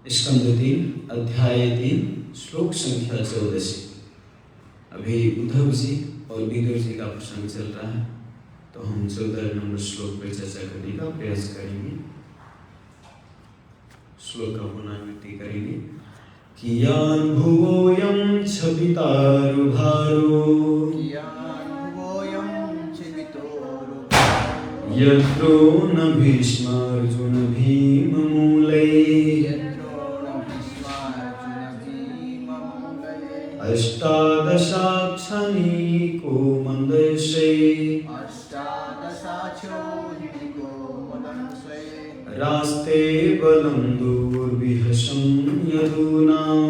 स्कंद 3 अध्याय 3 श्लोक संख्या 14 से। अभी उद्धव जी और विदुर जी का प्रसंग चल रहा है, तो हम 14 नंबर श्लोक पर चर्चा करने का प्रयास करेंगे। श्लोक का पुनरावृत्ति करेंगे। कियान भुवोऽयं क्षपितारुभारो यत्रो न भीष्मार्जुन भीममूलैः अष्टादशाक्षनिको मन्दर्षे रास्ते बलं दुर्विहसं यदूनां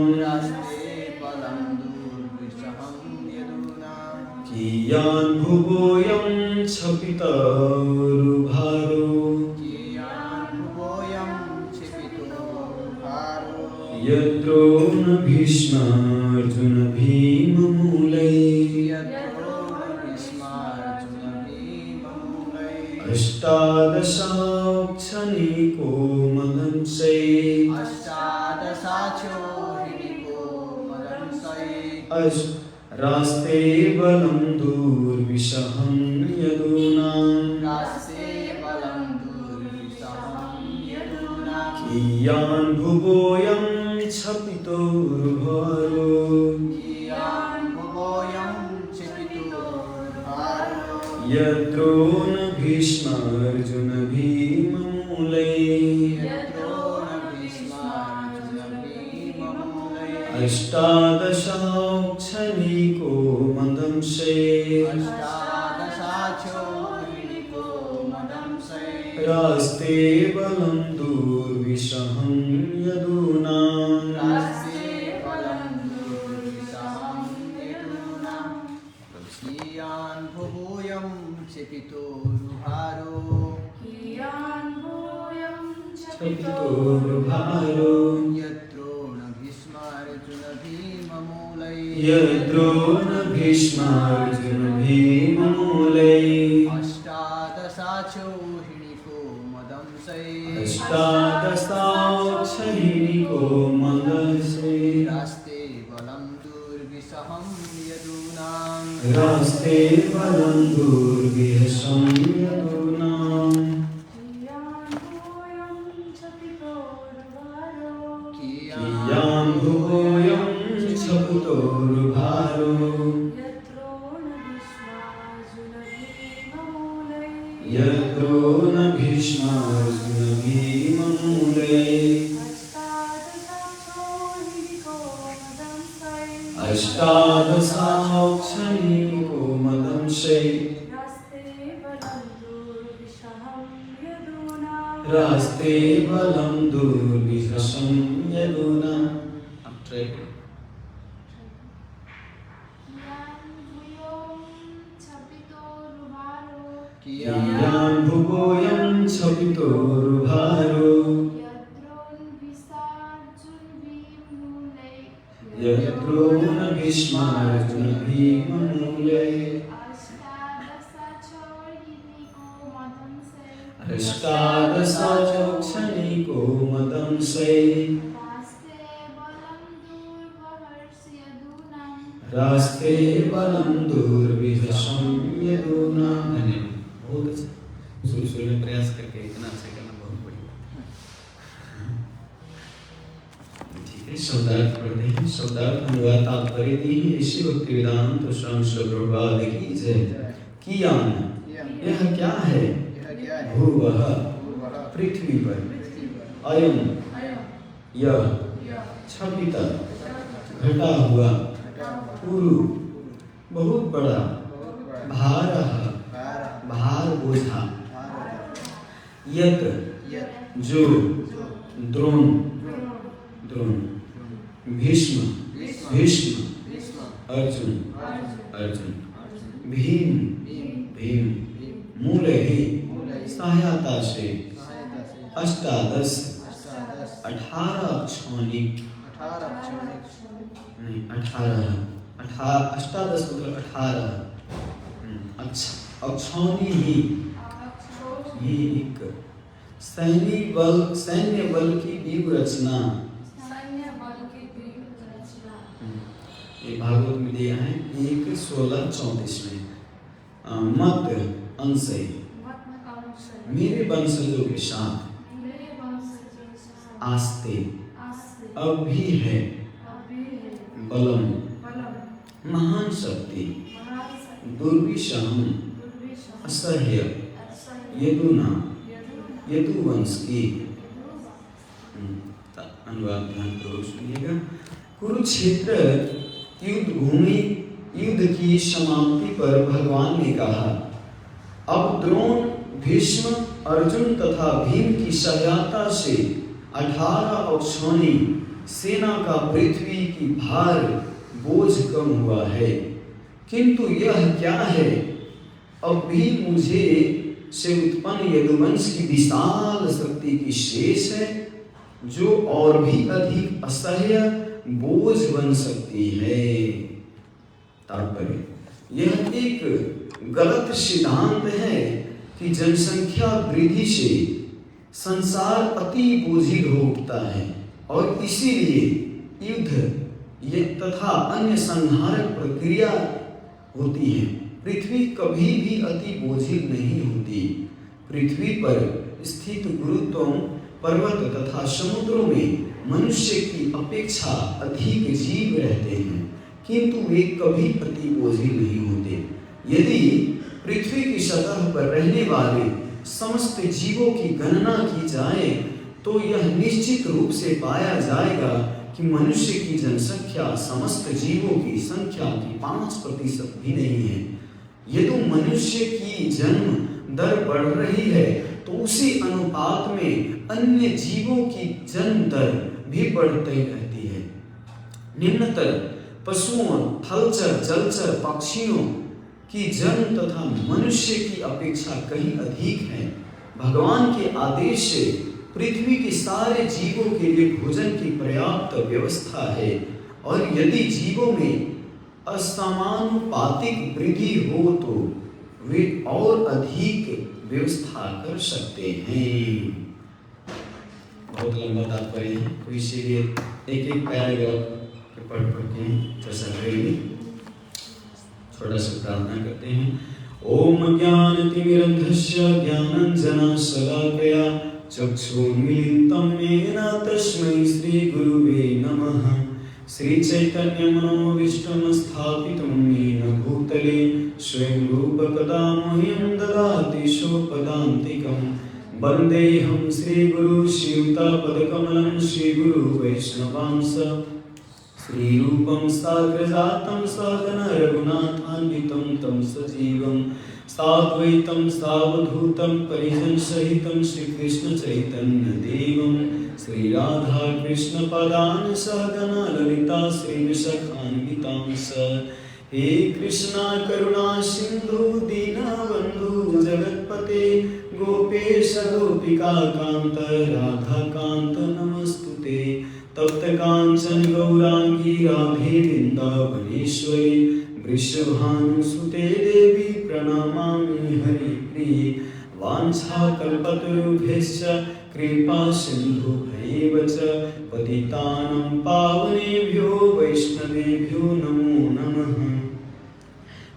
कियान् भुवोऽयं क्षपितारुभारो यत्रो न भीष्मार्जुन भीममूलैः अष्टादशाक्षनिको मदंसै रास्ते बलं दुर्विशहं यदूनां कियान् भुवोऽयं क्षपितोरुभारो यत्रो न भीष्मार्जुन भीममूलैः अष्टादशाक्षनिको मदंसै रास्ते बलं दुर्विशहं यदूनां कियान् भुवोऽयं क्षपितोरुभारो यत्रो न भीष्मार्जुन भीममूलैः अष्टादशाक्षनिको मदंसै रास्ते बलं दुर्विशहं यदूनां कियान् भुवोऽयं क्षपितोरुभारो यत्रो न भीष्मार्जुन भीममूलैः अष्टादशाक्षनिको मदंसै रास्ते बलं दुर्विहसं यदूनां। कियान् भुवोऽयं क्षपितोरुभारो यत्रो न भीष्मार्जुन भीममूलैः अष्टादशाक्षनिको मदंसै रास्ते बलं दुर्विहसं यदूनां। बहुत अच्छा, शुरू में प्रयास करके इतना अच्छा करना बहुत बढ़िया। ठीक है, शब्दार्थ पढ़ते हैं। शब्दार्थ अनुवाद तात्पर्य दी है ऋषि भक्ति वेदांत स्वामी श्री प्रभुपाद की जय। कियान यह क्या है, भुवः पृथ्वी पर, अयं यह क्षपित घटा हुआ, उरु बहुत बड़ा, भारः भार बोझा, यत् जो, द्रोण भीष्म अर्जुन भीम मूलैः सहायता से, अष्टादश 18 क्षणिक नहीं 18 अष्टादश मतलब 18 अक्षौणी ही एक सैन्य बल की व्यूह रचना भागवत में दिया है 1:16-34 में मत अंशे मेरे वंशजों के साथ आस्ते अब भी है बलम महान शक्ति दुर्विषहम असह्य यदुना यदुवंश की। अनुवाद ध्यानपूर्वक सुनिएगा। कुरुक्षेत्र युद्ध भूमि युद्ध की समाप्ति पर भगवान ने कहा, अब द्रोण, भीष्म, अर्जुन तथा भीम की सहायता से 18 अक्षौणी सेना का पृथ्वी की भार बोझ कम हुआ है, किंतु यह क्या है, अब भी मुझे से उत्पन्न यदुवंश की विशाल शक्ति की शेष है, जो और भी अधिक असह्य बोझ बन सकती है। तात्पर्य, यह एक गलत सिद्धांत है कि जनसंख्या वृद्धि से संसार अति बोझिल हो उठता है और इसीलिए युद्ध तथा अन्य संहारक प्रक्रिया होती है। पृथ्वी कभी भी अति बोझिल नहीं होती। पृथ्वी पर स्थित गुरुत्व पर्वत तथा समुद्रों में मनुष्य की अपेक्षा अधिक जीव रहते हैं, किंतु वे कभी अति बोझिल नहीं होते। यदि पृथ्वी की सतह पर रहने वाले समस्त जीवों की गणना की जाए तो यह निश्चित रूप से पाया जाएगा कि मनुष्य की जनसंख्या समस्त जीवों की संख्या की 5% भी नहीं है। यदि मनुष्य की जन्म दर बढ़ रही है तो उसी अनुपात में अन्य जीवों की जन्म दर भी बढ़ती रहती है। निम्नतर पशुओं, थलचर, जलचर, पक्षियों की जन्म तथा मनुष्य की अपेक्षा कहीं अधिक है। भगवान के आदेश से पृथ्वी के सारे जीवों के लिए भोजन की पर्याप्त व्यवस्था है और यदि जीवों में असमानुपातिक वृद्धि हो तो वे और अधिक व्यवस्था कर सकते हैं। बहुत लंबा तात्पर्य है, तो इसीलिए एक एक पैराग्राफ पढ़ के चर्चा करेंगे। थोड़ा सा प्रार्थना करते हैं। ओम ज्ञानतिमिरन्धस्य ज्ञानाञ्जनशलाकया चक्षुर्मीलितं येन तस्मै श्रीगुरुवे नमः। श्रीचैतन्यमनोभीष्टं स्थापितं येन भूतले स्वयं रूपकदा मह्यं ददाति स्वपदान्तिकं। वन्देऽहं श्रीगुरु श्रीयुतापदकमलं श्रीगुरु वैष्णवांश। श्रीरूपं साग्रजातं सहगण रघुनाथान्वितं तं सजीवं साद्वैतं सावधूतं परिजनसहितं श्रीकृष्ण चैतन्य देवं श्रीराधा कृष्ण पदान् सहगण ललिता श्रीविशाखान्वितांश। हे कृष्णा करुणा सिंधु दीनबंधु जगत्पते गोपेश गोपिका कांत राधा कांत नमस्तुते। तप्त कांचन गौरांगी राधे वृंदावनेश्वरी वृषभानुसुते देवी प्रणमामि हरिप्रिये। वाञ्छाकल्पतरुभ्यश्च कृपा सिन्धुभ्यैव च पतितानां पावनेभ्यो वैष्णवेभ्यो नमो नमः।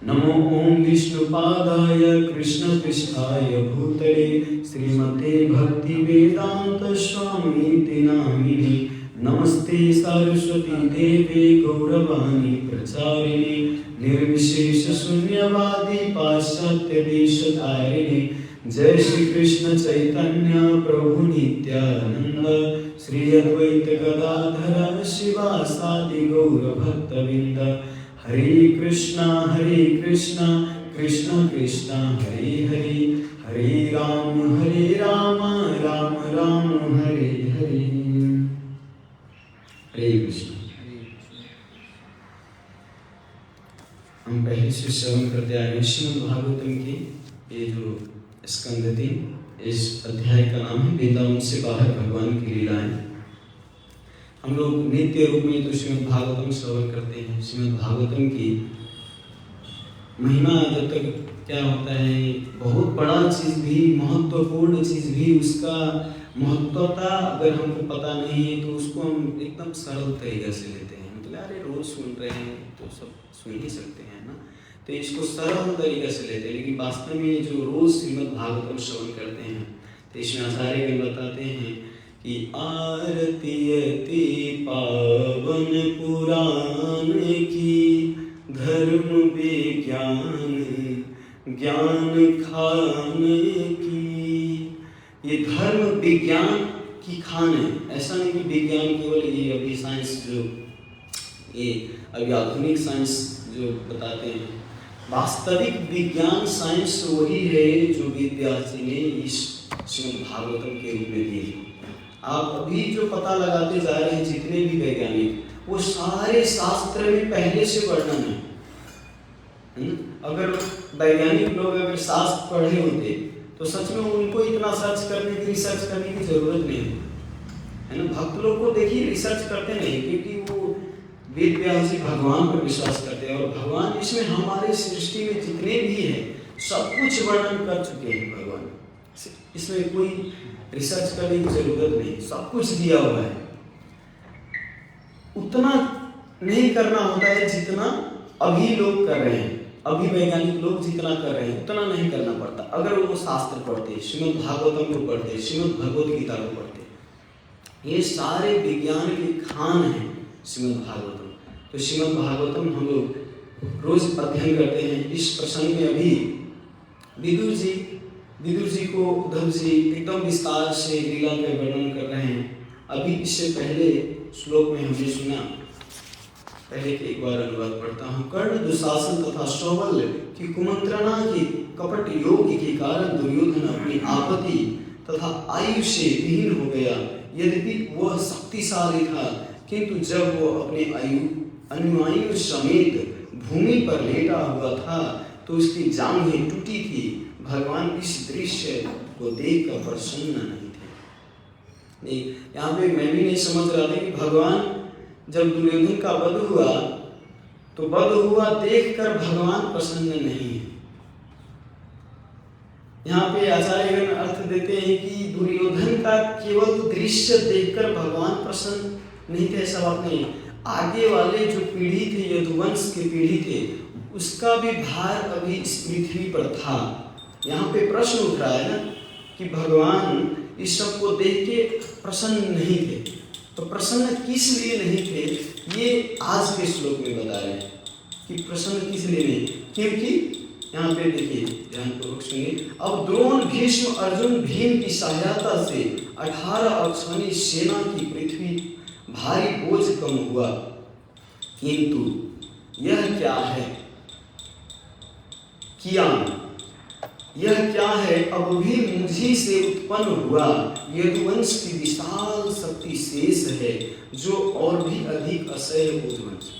नमो ओं विष्णुपादाय कृष्णपृष्ठाय भूतले श्रीमते भक्तिवेदांत स्वामीति नामिने। नमस्ते सरस्वती देवे गौरवाणी प्रचारिणे निर्विशेष शून्यवादी पाश्चात्य देशतारिणे। जय श्री कृष्ण चैतन्य प्रभु नित्यानंद श्री अद्वैत गदाधर शिवासादि गौर भक्तवृंद। हरे कृष्णा कृष्ण कृष्ण हरे हरे हरे राम राम राम हरे हरे। हरे कृष्ण। हम पहले से श्रवण करते आए हैं श्रीमद् भागवतम की ये जो स्कंद 3, इस अध्याय का नाम है वृंदावन से बाहर भगवान की लीलाएं। हम लोग नित्य रूप में तो श्रीमद् भागवतम श्रवण करते हैं। श्रीमद् भागवतम की महिमा जब तक क्या होता है, बहुत बड़ा चीज भी, महत्वपूर्ण चीज भी, उसका महत्वता अगर हमको पता नहीं है तो उसको हम एकदम सरल तरीके से लेते हैं। तो बोले अरे रोज सुन रहे हैं तो सब सुन ही सकते हैं ना, तो इसको सरल तरीके से लेते हैं। लेकिन वास्तव में जो रोज श्रीमद् भागवतम श्रवण करते हैं तो इसमें आचार्य बताते हैं कि आरती अति पावन पुराण की, धर्म विज्ञान ज्ञान खान की। ये धर्म विज्ञान की खान है। ऐसा नहीं कि विज्ञान केवल ये अभी साइंस जो ये अभी आधुनिक साइंस जो बताते हैं, वास्तविक विज्ञान साइंस वही है जो वेदव्यास जी ने इस श्रीमद् भागवतम के रूप में दी। आप अभी जो पता लगाते जा रहे हैं जितने भी वैज्ञानिक, वो सारे शास्त्र में पहले से वर्णन है। अगर वैज्ञानिक लोग अगर शास्त्र पढ़े होते तो सच में उनको इतना सर्च करने की रिसर्च करने की जरूरत नहीं है ना। भक्त लोग को देखिए रिसर्च करते नहीं, क्योंकि वो वेद व्यास जी भगवान पर विश्वास करते हैं और भगवान इसमें हमारे सृष्टि में जितने भी हैं सब कुछ वर्णन कर चुके हैं भगवान। इसमें कोई रिसर्च करने की जरूरत नहीं, सब कुछ दिया हुआ है। उतना नहीं करना होता है जितना अभी लोग कर रहे हैं, अभी वैज्ञानिक लोग जितना कर रहे हैं उतना नहीं करना पड़ता। अगर वो शास्त्र पढ़ते, श्रीमद् भागवतम को पढ़ते, श्रीमद् भगवद गीता को पढ़ते, ये सारे विज्ञान के खान हैं श्रीमद् भागवतम। तो श्रीमद् भागवतम हम लोग रोज अध्ययन करते हैं। इस प्रसंग में अभी विदुर जी को उद्धव जी एकदम विस्तार से लीला का वर्णन कर रहे हैं। अभी इससे पहले श्लोक में हमने सुना, पहले के एक बार अनुवाद पढ़ता हूँ। कर्ण दुशासन तथा सौबल्य की कुमंत्रणा के कपट योग के कारण दुर्योधन अपनी आपत्ति तथा आयु से विहीन हो गया। यद्यपि वह शक्तिशाली था, किंतु जब वो अपने अनुयायियों समेत भूमि पर लेटा हुआ था तो उसकी जांघें टूटी थी। भगवान इस दृश्य को देखकर प्रसन्न नहीं थे। नहीं, यहाँ पे मैं भी नहीं समझ रहा था कि भगवान जब दुर्योधन का वध हुआ तो वध हुआ देखकर भगवान प्रसन्न नहीं है। यहाँ पे आचार्यगण अर्थ देते हैं कि दुर्योधन का केवल दृश्य देखकर भगवान प्रसन्न नहीं थे, ऐसा बात नहीं। आगे वाले जो पीढ़ी थे, यदुवंश की पीढ़ी थे, उसका भी भार अभी इस पृथ्वी पर था। यहाँ पे प्रश्न उठ रहा है ना कि भगवान इस सब को देख के प्रसन्न नहीं थे। तो प्रसन्न किस लिए नहीं थे, ये आज के श्लोक में बता रहे हैं कि प्रसन्न किस लिए नहीं। क्योंकि यहाँ पे देखिए, ध्यानपूर्वक सुनिए। अब द्रोण, भीष्म, अर्जुन, भीम की सहायता से 18 अक्षौणी सेना की पृथ्वी भारी बोझ कम हुआ, किंतु यह क्या है किया, यह क्या है अब भी मुझी से उत्पन्न हुआ। यदुवंश की विशाल शक्ति शेष है, जो और भी अधिक असह्य बोझवंश।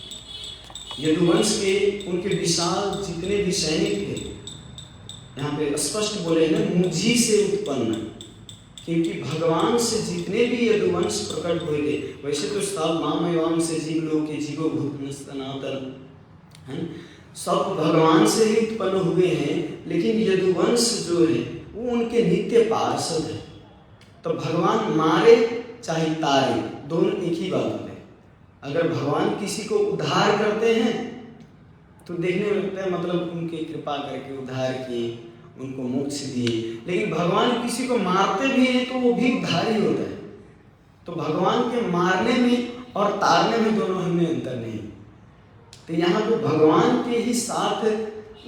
यदुवंश के उनके विशाल जितने भी सैनिक थे, यहाँ पे स्पष्ट बोले ना मुझी से उत्पन्न, क्योंकि भगवान से जितने भी यदुवंश प्रकट हुए थे, वैसे तो सब मामयवान से जीव लोग के जीवो भूत सनातन है, सब भगवान से ही उत्पन्न हुए हैं। लेकिन यदुवंश जो है वो उनके नित्य पार्षद है। तो भगवान मारे चाहे तारे, दोनों एक ही बात होते हैं। अगर भगवान किसी को उद्धार करते हैं तो देखने में लगता है मतलब उनकी कृपा करके उद्धार किए, उनको मोक्ष दिए। लेकिन भगवान किसी को मारते भी हैं तो वो भी उद्धार ही होता है। तो भगवान के मारने में और तारने में दोनों में अंतर नहीं। तो यहाँ पे भगवान के ही साथ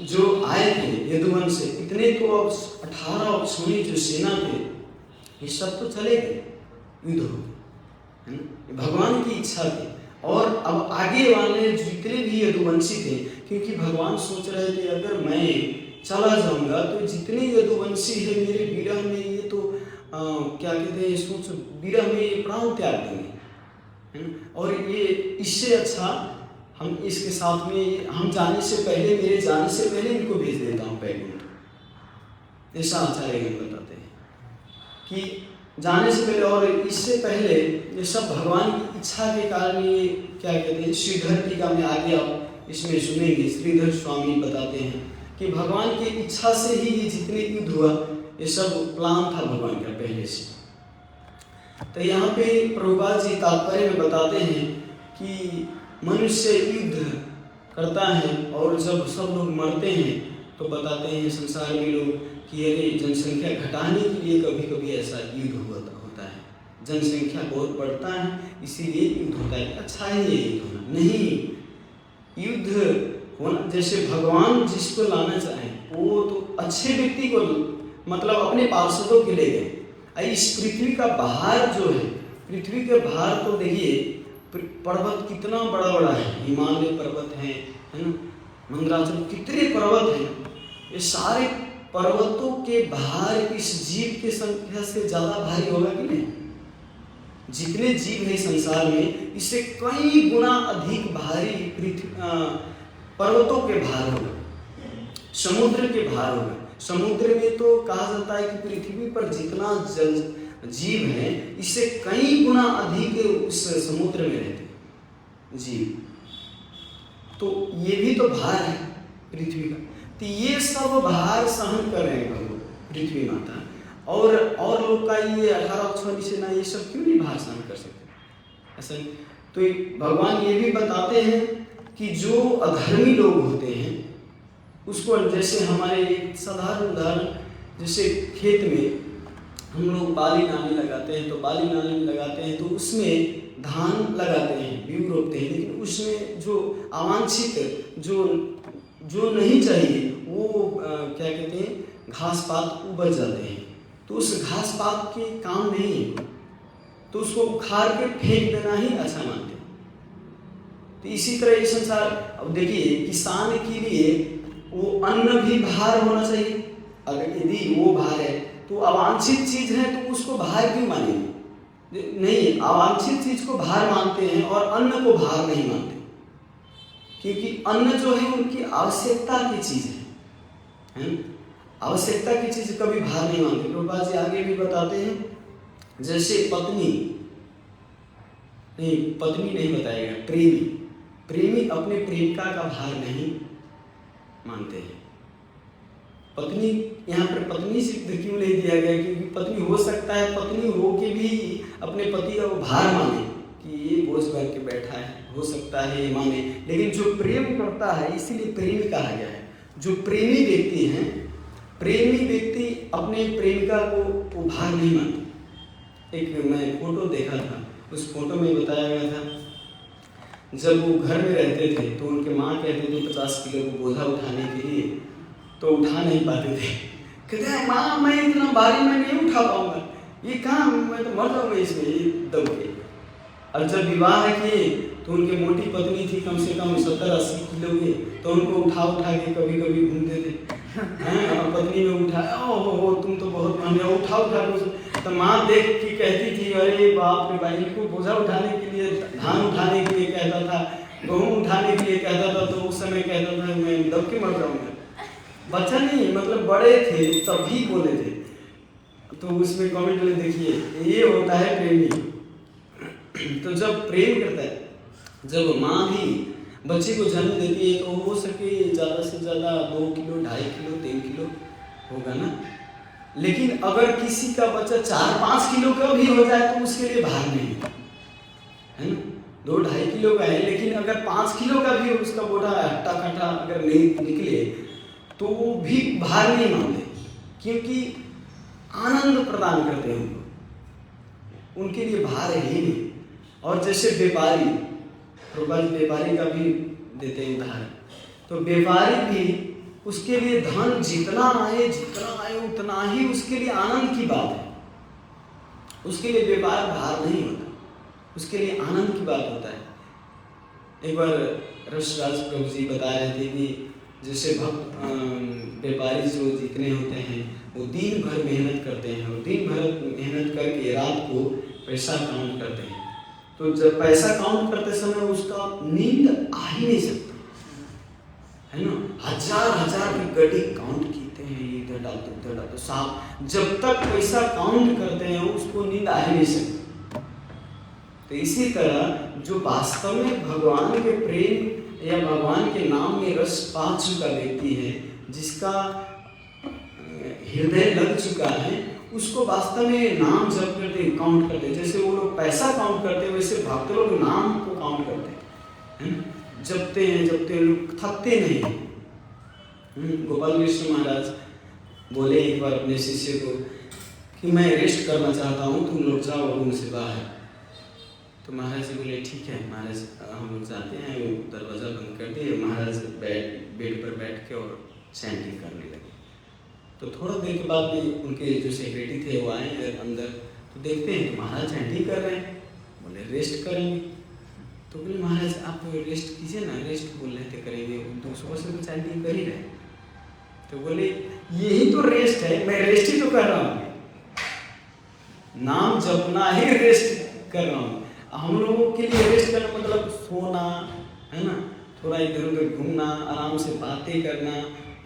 जो आए थे यदुवंश से, इतने तो अब 18 अक्षौणी जो सेना थे, ये सब तो चले गए, युद्ध हो गए, है ना। भगवान की इच्छा थी। और अब आगे वाले जितने भी यदुवंशी थे, क्योंकि भगवान सोच रहे थे अगर मैं चला जाऊंगा तो जितने यदुवंशी है मेरे विरह में, ये तो क्या कहते हैं, सोच विरह में ये प्राण त्याग देंगे, और ये इससे अच्छा हम इसके साथ में हम जाने से पहले, मेरे जाने से पहले इनको भेज देता हूँ पैगुंड। ऐसा आचार्य बताते हैं कि जाने से पहले और इससे पहले ये सब भगवान की इच्छा के कारण ये क्या कहते हैं, श्रीधर टीका में आगे आप इसमें सुनेंगे, श्रीधर स्वामी बताते हैं कि भगवान की इच्छा से ही ये जितने युद्ध हुआ, ये सब प्लान था भगवान का पहले से। तो यहाँ पे प्रभुपाद जी तात्पर्य में बताते हैं कि मनुष्य युद्ध करता है और जब सब लोग मरते हैं तो बताते हैं संसार में लोग कि अरे जनसंख्या घटाने के लिए कभी कभी ऐसा युद्ध होता है, जनसंख्या बहुत बढ़ता है इसीलिए युद्ध होता है। अच्छा है ये युद्ध होना? नहीं, युद्ध होना जैसे भगवान जिसको लाना चाहे वो तो अच्छे व्यक्ति को मतलब अपने पार्षदों के ले गए। इस पृथ्वी का भार जो है, पृथ्वी के भार तो देखिए, पर्वत कितना बड़ा बड़ा है, हिमालय पर्वत है ना, मंदराचल, कितने पर्वत हैं। ये सारे पर्वतों के भार इस जीव की संख्या से ज्यादा भारी होगा कि नहीं? जितने जीव है संसार में इससे कई गुना अधिक भारी पर्वतों के भार होगा, समुद्र के भार होगा। समुद्र में तो कहा जाता है कि पृथ्वी पर जितना जल जीव है इससे कई गुना अधिक उस समुद्र में रहते जीव। तो ये भी तो भार है पृथ्वी का। तो ये सब भार सहन कर रहे हैं पृथ्वी माता। और लोग का ये 18 सेना ये सब क्यों नहीं भार सहन कर सकते ऐसा? तो भगवान ये भी बताते हैं कि जो अधर्मी लोग होते हैं उसको, जैसे हमारे एक साधारण उदाहरण, जैसे खेत में हम लोग बाली नाली लगाते हैं, तो बाली नाली लगाते हैं तो उसमें धान लगाते हैं, बीज रोपते हैं, लेकिन उसमें जो अवांछित जो नहीं चाहिए वो क्या कहते हैं, घास पात उपज जाते हैं। तो उस घास पात के काम नहीं है तो उसको उखाड़ के फेंक देना ही अच्छा मानते हैं। तो इसी तरह ये संसार, अब देखिए किसान के लिए वो अन्न भी भार होना चाहिए। अगर यदि वो भार है तो अवांछित चीज है तो उसको भार क्यों मानेंगे? नहीं, अवांछित चीज को भार मानते हैं और अन्न को भार नहीं मानते, क्योंकि अन्न जो है उनकी आवश्यकता की चीज है। आवश्यकता की चीज कभी भार नहीं मानते। प्रभुपाद जी आगे भी बताते हैं, जैसे पत्नी नहीं बताएगा, प्रेमी अपने प्रेमिका का भार नहीं मानते हैं। पत्नी, यहाँ पर पत्नी सिद्ध क्यों नहीं दिया गया? क्योंकि पत्नी हो सकता है पत्नी हो के भी अपने पति का वो भार माने कि ये बोझ भर के बैठा है, हो सकता है ये माने, लेकिन जो प्रेम करता है इसीलिए प्रेमी कहा गया है। जो प्रेमी व्यक्ति हैं, प्रेमी व्यक्ति अपने प्रेमिका को वो भार नहीं मानते। एक मैं फोटो देखा था, उस फोटो में बताया गया था जब वो घर में रहते थे तो उनके माँ कहते थे 50 किलो को बोझा उठाने के लिए, तो उठा नहीं पाते थे। कहते हैं माँ मैं इतना भारी मैं नहीं उठा पाऊंगा, ये कहाँ, मैं तो मर जाऊंगा इसमें, ये दब के। और जब विवाह किए तो उनकी मोटी पत्नी थी, कम से कम 70-80 किलो की, तो उनको उठा के कभी कभी घूमते थे। पत्नी में उठाया, ओ तुम तो बहुत महंगा, उठा तो माँ देख के कहती थी अरे बाप रे भाई, इनको बोझा उठाने के लिए, धान उठाने के लिए कहता था, गेहूँ उठाने के लिए कहता था, तो उस समय कहता था मैं दब के मर जाऊंगा। बच्चा नहीं, मतलब बड़े थे तब भी बोले थे। तो उसमें कमेंट में देखिए, ये होता है प्रेमी। तो जब प्रेम करता है, जब माँ भी बच्चे को जन्म देती है तो हो सके ज़्यादा से ज़्यादा 2 किलो, 2.5 किलो, 3 किलो होगा ना। लेकिन अगर किसी का बच्चा 4-5 किलो का भी हो जाए तो उसके लिए भार नहीं है ना। 2-2.5 किलो का है, लेकिन अगर 5 किलो का भी उसका बोझा हट्टा कट्टा अगर नहीं निकले तो वो भी भार नहीं मानते, क्योंकि आनंद प्रदान करते हैं उनको, उनके लिए भार है ही नहीं। और जैसे व्यापारी का भी देते हैं उदाहरण, तो व्यापारी भी उसके लिए धन जितना आए उतना ही उसके लिए आनंद की बात है। उसके लिए व्यापार भार नहीं होता, उसके लिए आनंद की बात होता है। एक बार रसराज प्रभु जी बता रहे थे कि जैसे भक्त व्यापारी जो जितने होते हैं वो दिन भर मेहनत करते हैं, और दिन भर मेहनत करके रात को पैसा काउंट करते हैं। तो जब पैसा काउंट करते समय उसका नींद आ ही नहीं सकता है ना। हजार की गड्डी काउंट कीते हैं, इधर डालते साहब, जब तक पैसा काउंट करते हैं उसको नींद आ ही नहीं सकती। तो इसी तरह जो वास्तव में भगवान के प्रेम या भगवान के नाम में रस पा चुका व्यक्ति है, जिसका हृदय लग चुका है, उसको वास्तव में नाम जप करते काउंट करते, जैसे वो लोग पैसा काउंट करते वैसे भक्त लोग नाम को काउंट करते हैं, है ना। जपते हैं लोग, थकते नहीं। गोपाल कृष्ण महाराज बोले एक बार अपने शिष्य को कि मैं रेस्ट करना चाहता हूँ, तुम लोग जाओ रूम से बाहर। तो महाराज जी बोले ठीक है। महाराज हम लोग जाते हैं, वो दरवाज़ा बंद कर दिए। महाराज बेड पर बैठ के और चैंटिंग करने लगे। तो थोड़ा देर के बाद में उनके जो सेक्रेटरी थे वो आए अंदर, तो देखते हैं तो महाराज चैंटिंग कर रहे हैं। बोले रेस्ट करेंगे। तो बोले महाराज आप रेस्ट कीजिए ना, रेस्ट बोल रहे थे करेंगे, तो सुबह से तो चैंटिंग कर ही रहे। तो बोले यही तो रेस्ट है, मैं रेस्ट ही तो कर रहा हूँ, नाम जपना ही रेस्ट कर रहा हूँ। हम लोगों के लिए रेस्ट करना मतलब सोना है ना, थोड़ा इधर उधर घूमना, आराम से बातें करना,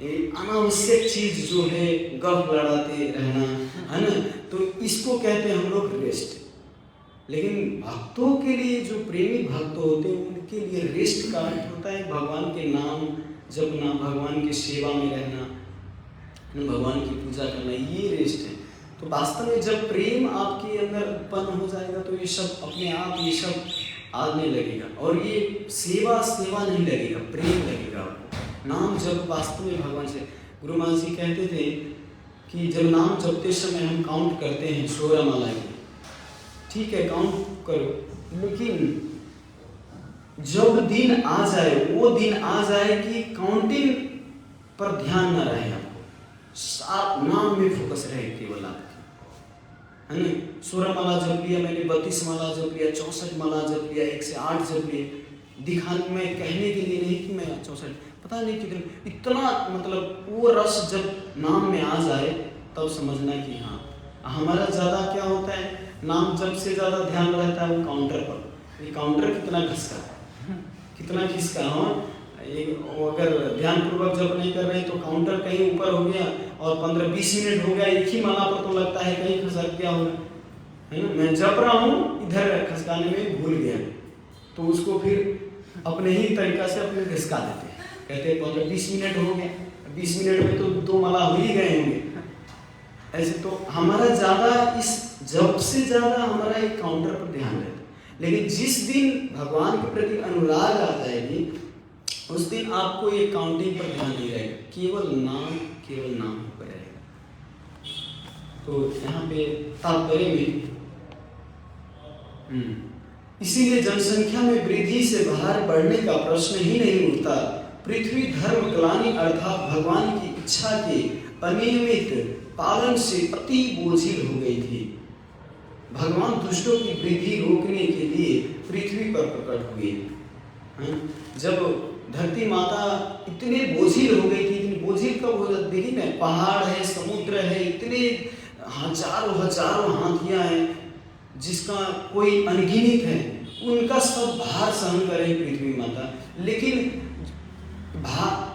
अनावश्यक चीज जो है गप लड़ाते रहना है ना, तो इसको कहते हैं हम लोग रेस्ट। लेकिन भक्तों के लिए, जो प्रेमी भक्त होते हैं उनके लिए रेस्ट का अर्थ होता है भगवान के नाम जपना, भगवान की सेवा में रहना, भगवान की पूजा करना, ये रेस्ट है। तो वास्तव में जब प्रेम आपके अंदर उत्पन्न हो जाएगा तो ये सब अपने आप ये सब आने लगेगा, और ये सेवा नहीं लगेगा, प्रेम लगेगा आपको। नाम जब वास्तव में भगवान से, गुरु महाराज जी कहते थे कि जब नाम जपते समय हम काउंट करते हैं 16 माला की, ठीक है काउंट करो, लेकिन जब दिन आ जाए, वो दिन आ जाए कि काउंटिंग पर ध्यान न रहे, आपको सात नाम में फोकस रहे केवल आपकी, है ना। 16 माला जप लिया मैंने, 32 माला जप लिया, 64 माला जप लिया, 1 से 8 जप लिए, दिखाने में, कहने के लिए नहीं कि मैं 64, पता नहीं कितने, इतना मतलब वो रस जब नाम में आ जाए तब समझना कि हाँ। हमारा ज़्यादा क्या होता है, नाम जब से ज़्यादा ध्यान रहता है वो काउंटर पर, ये काउंटर कितना घिसका कितना खिसका। हाँ, अगर ध्यानपूर्वक जब नहीं कर रहे तो काउंटर कहीं ऊपर हो गया और 15-20 मिनट हो गया एक ही माला पर, तो लगता है कहीं खसक गया होगा, है ना। मैं जप रहा हूँ, इधर खसकाने में भूल गया, तो उसको फिर अपने ही तरीका से अपने घिसका देते हैं, कहते हैं 15-20 मिनट हो गए, 20 मिनट में तो 2 माला हो ही गए होंगे। ऐसे तो हमारा ज़्यादा इस जप से ज़्यादा हमारा एक काउंटर पर ध्यान रहता है। लेकिन जिस दिन भगवान के प्रति अनुराग आ जाएगी, उस दिन आपको ये काउंटिंग पर ध्यान नहीं रहेगा, केवल नाम होकर रहेगा। तो यहाँ पे तात्पर्य में इसीलिए जनसंख्या में वृद्धि से बाहर बढ़ने का प्रश्न ही नहीं उठता। पृथ्वी धर्म ग्लानि अर्थात भगवान की इच्छा के अनियमित पालन से अति बोझिल हो गई थी। भगवान दुष्टों की वृद्धि रोकने के लिए पृथ्वी पर प्रकट हुए। जब धरती माता इतने बोझिल हो गई थी, इतनी बोझिल कब हो जाती, देखिए ना, पहाड़ है, समुद्र है, इतने हजारों हाथियां हैं जिसका कोई अनगिनत है, उनका सब भार सहन करे पृथ्वी माता। लेकिन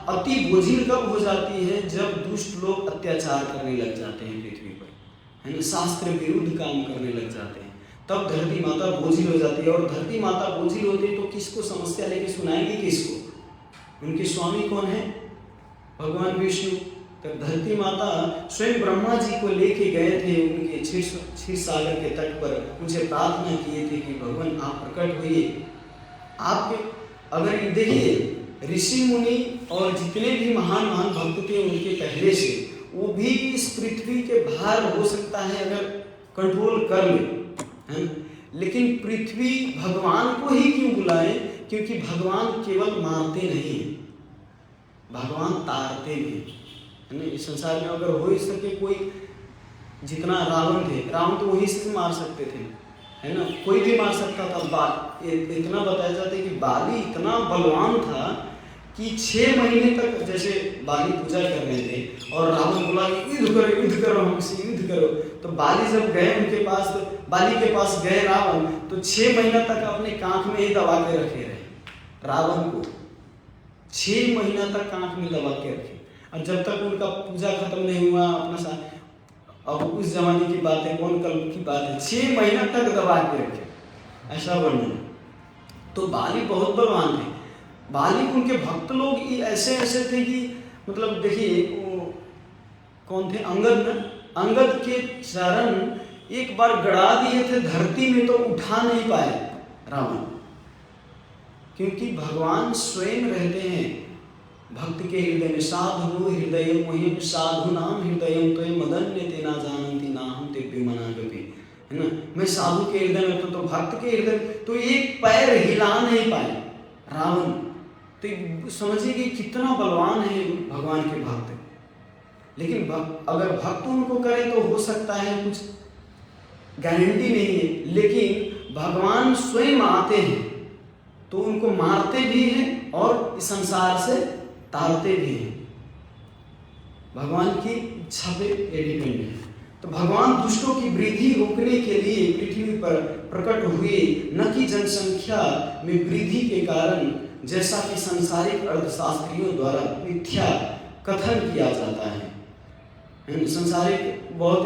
अति बोझिल कब हो जाती है, जब दुष्ट लोग अत्याचार करने लग जाते हैं पृथ्वी पर, है ना, शास्त्र विरुद्ध काम करने लग जाते हैं, तब धरती माता बोझिल हो जाती है। और धरती माता बोझिल होती है तो किसको समस्या लेके सुनाएगी, किसको? उनके स्वामी कौन है? भगवान विष्णु। तब धरती माता स्वयं ब्रह्मा जी को लेके गए थे उनके क्षीर सागर के तट पर, उनसे प्रार्थना किए थे कि भगवान आप प्रकट होइए। आपके अगर देखिए ऋषि मुनि और जितने भी महान भक्त थे उनके पहले से, वो भी इस पृथ्वी के भार हो सकता है अगर कंट्रोल कर ले, है। लेकिन पृथ्वी भगवान को ही क्यों बुलाए? क्योंकि भगवान केवल मारते नहीं, भगवान तारते भी, है ना। इस संसार में अगर हो सके कोई, जितना रावण थे, रावण तो वही से मार सकते थे, है ना, कोई भी मार सकता था। इतना बताया जाता है कि बाली इतना बलवान था कि 6 महीने तक, जैसे बाली पूजा कर रहे थे और रावण बोला कि युद्ध करो हमसे, युद्ध करो। तो बाली जब गए उनके पास, बाली के पास गए रावण, तो 6 महीना तक अपने कांख में ही दबा के रखे रहे रावण को, 6 महीना तक कांख में दबा के रखे। और जब तक उनका पूजा खत्म नहीं हुआ अपना साथ, अब उस जमाने की बात है, कौन कल की बात है, 6 महीना तक दबा के रखे, ऐसा वर्णन। तो बाली बहुत बलवान थे। बाली उनके भक्त लोग ऐसे थे कि मतलब देखिए कौन थे, अंगद के चरण एक बार गड़ा दिए थे धरती में तो उठा नहीं पाए रावण, क्योंकि भगवान स्वयं रहते हैं भक्त के हृदय में। साधु हृदय मोहिम साधु नाम हृदय तो मदन्य ते ना जानती ना हम ते विमनागति, है ना। मैं साधु के हृदय में तो भक्त के हृदय तो एक पैर हिला नहीं पाए रावण। तो समझिए कि कितना बलवान है भगवान के भक्त। लेकिन अगर भक्त उनको करे तो हो सकता है, कुछ गारंटी नहीं है, लेकिन भगवान स्वयं आते हैं तो उनको मारते भी हैं और इस संसार से तारते भी हैं। भगवान की इच्छा पे ये डिपेंड है। तो भगवान दुष्टों की वृद्धि रोकने के लिए पृथ्वी पर प्रकट हुए, न कि जनसंख्या में वृद्धि के कारण, जैसा कि सांसारिक अर्थशास्त्रियों द्वारा मिथ्या कथन किया जाता है। संसारिक बहुत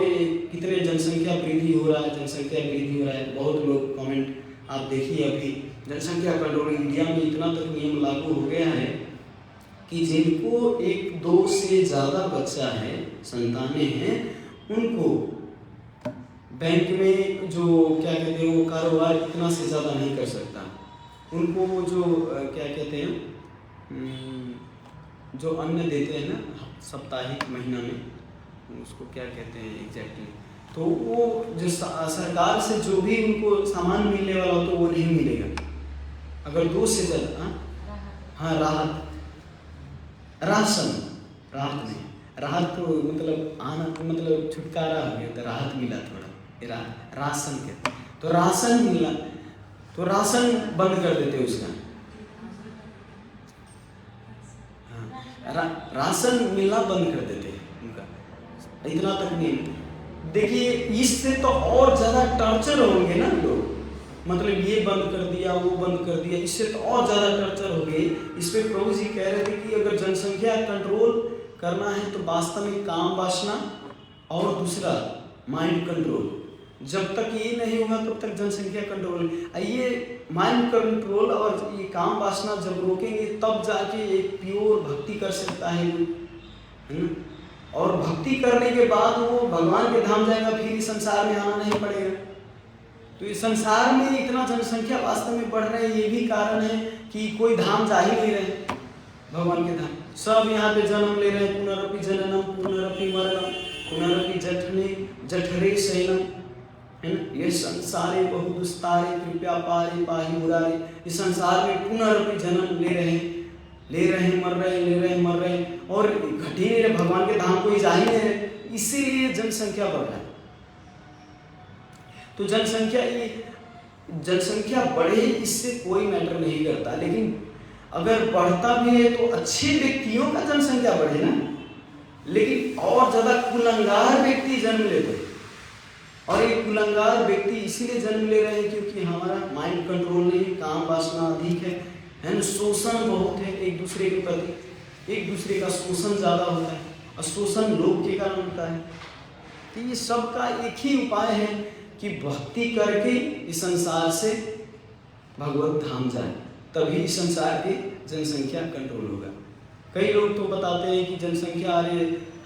कितने जनसंख्या वृद्धि हो रहा है, जनसंख्या वृद्धि हो रहा है। बहुत लोग कमेंट आप देखिए, अभी जनसंख्या कंट्रोल इंडिया में इतना तक नियम लागू हो गया है कि जिनको 1-2 से ज़्यादा बच्चा है, संतानें हैं, उनको बैंक में जो क्या कहते हैं वो कारोबार इतना से ज़्यादा नहीं कर सकता। उनको वो जो क्या कहते हैं जो अन्न देते हैं ना साप्ताहिक महीना में, उसको क्या कहते हैं एग्जैक्टली, तो वो जो सरकार से जो भी उनको सामान मिलने वाला हो तो वो नहीं मिलेगा अगर 2 से ज़्यादा। हाँ, राहत नहीं, राहत तो मतलब आना मतलब छुटकारा हो गया, तो राहत मिला थोड़ा, राशन के। तो राशन मिला तो राशन बंद कर देते उसका। हाँ, राशन मिलना बंद कर देते उनका, इतना तक नहीं। देखिए इससे तो और ज़्यादा टॉर्चर होंगे ना लोग, मतलब ये बंद कर दिया वो बंद कर दिया, इससे तो और ज़्यादा टॉर्चर हो गई। इस पर प्रभु जी कह रहे थे कि अगर जनसंख्या कंट्रोल करना है तो वास्तव में काम वासना और दूसरा माइंड कंट्रोल, जब तक ये नहीं होगा तब तक जनसंख्या कंट्रोल। ये माइंड कंट्रोल और ये काम वासना जब रोकेंगे तब जाके एक प्योर भक्ति कर सकता है ना। और भक्ति करने के बाद वो भगवान के धाम जाएगा, फिर इस संसार में आना नहीं पड़ेगा। तो इस संसार में इतना जनसंख्या वास्तव में बढ़ रही है, ये भी कारण है कि कोई धाम जा ही नहीं रहे भगवान के धाम। सब यहाँ पे जन्म ले रहे हैं, पुनरपि जननम पुनरपि मरणम पुनरपि जठरे शयनम, है ना। ये संसारे बहु दुस्तारे कृपया पारे पाहि मुरारे। इस संसार में पुनरपि जन्म ले रहे हैं, मर रहे हैं और घट ही नहीं रहे, भगवान के धाम कोई जा ही नहीं रहे, इसीलिए जनसंख्या बढ़ रहा है। तो जनसंख्या बढ़े इससे कोई मैटर नहीं करता, लेकिन अगर बढ़ता भी है तो अच्छे व्यक्तियों का जनसंख्या बढ़े ना। लेकिन और ज़्यादा कुलंगार व्यक्ति जन्म लेते हैं, और ये कुलंगार व्यक्ति इसीलिए जन्म ले रहे हैं क्योंकि हमारा माइंड कंट्रोल नहीं, काम वासना अधिक है ना। शोषण बहुत है एक दूसरे के प्रति, एक दूसरे का शोषण ज़्यादा होता है, और शोषण लोभ के कारण होता है। तो ये सब का एक ही उपाय है कि भक्ति करके इस संसार से भगवत धाम जाए, तभी इस संसार की जनसंख्या कंट्रोल होगा। कई लोग तो बताते हैं कि जनसंख्या, अरे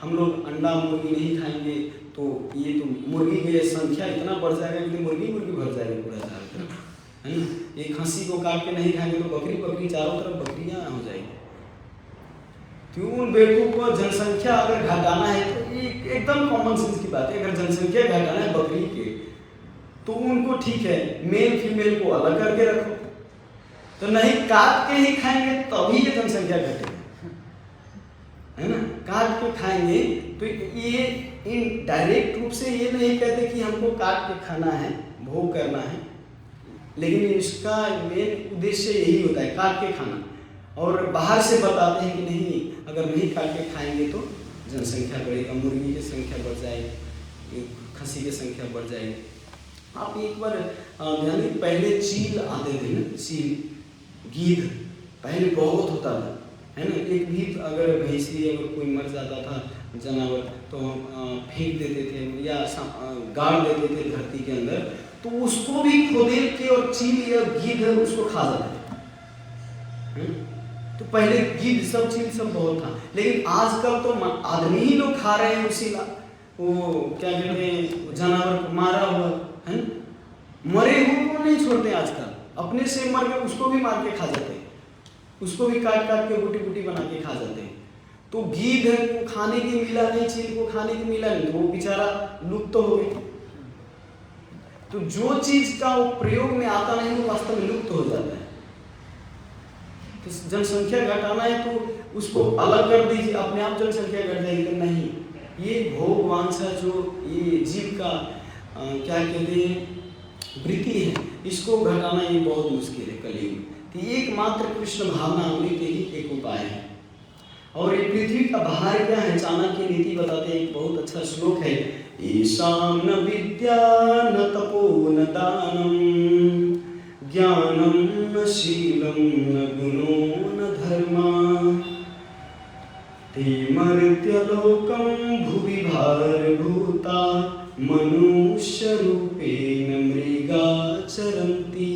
हम लोग अंडा मुर्गी नहीं खाएंगे तो ये तो मुर्गी की संख्या इतना बढ़ जाएगा कि मुर्गी भर जाएगी पूरा चारों तरफ, है ना। एक खस्सी को काट के नहीं खाएंगे तो बकरी चारों तरफ बकरियाँ हो जाएगी। क्यों बेवकूफ को जनसंख्या अगर घटाना है तो ये एकदम कॉमन सेंस की बात है। अगर जनसंख्या घटाना है बकरी के तो उनको ठीक है, मेल फीमेल को अलग करके रखो, तो नहीं काट के ही खाएंगे तभी ये जनसंख्या घटेगा, है ना। काट के खाएंगे तो ये इन डायरेक्ट रूप से ये नहीं कहते कि हमको काट के खाना है, भोग करना है, लेकिन इसका मेन उद्देश्य यही होता है, काट के खाना। और बाहर से बताते हैं कि नहीं, अगर नहीं काट के खाएंगे तो जनसंख्या बढ़ेगा, मुर्गी की संख्या बढ़ जाएगी, खस्सी की संख्या बढ़ जाएगी। आप एक बार ध्यान, पहले चील आते थे ना, चील गीध पहले बहुत होता था, है ना। एक भी अगर भैंसी अगर कोई मर जाता था जानवर तो फेंक देते थे या गाड़ देते थे धरती के अंदर, तो उसको भी खोदेल के और चील या गीध उसको खा जाते थे। तो पहले गीध सब चील सब बहुत था, लेकिन आजकल तो आदमी ही लोग खा रहे हैं उसी वो क्या कहते हैं जानवर को मारा हुआ, है ना। मरे हुए को नहीं छोड़ते आजकल, अपने से मर के उसको भी मार के खा जाते हैं, उसको भी काट काट के बूटी बूटी बना के खा जाते हैं। तो गीध को खाने की मिला नहीं, चील को खाने की मिला नहीं, तो वो बेचारा लुप्त तो हो गई। तो जो चीज का वो प्रयोग में आता नहीं वो वास्तव में लुप्त हो जाता है। तो जनसंख्या घटाना है तो उसको अलग कर दीजिए, अपने आप जनसंख्या घट जाएगी। तो नहीं, ये भोग वांछा जो ये जीव का क्या कहते हैं वृत्ति है, इसको घटाना ये बहुत मुश्किल है कलयुग में। तो एकमात्र कृष्ण भावना अमृत ही एक उपाय है। और ये पृथ्वी का भार क्या है, चाणक्य नीति बताते हैं, एक बहुत अच्छा श्लोक है, ईशान न विद्या न तपो न दानम ज्ञानम न शीलम न गुणो न धर्मा ते मर्त्यलोकम भुवि भारभूता मनुष्य रूपेण मृगा चरन्ति।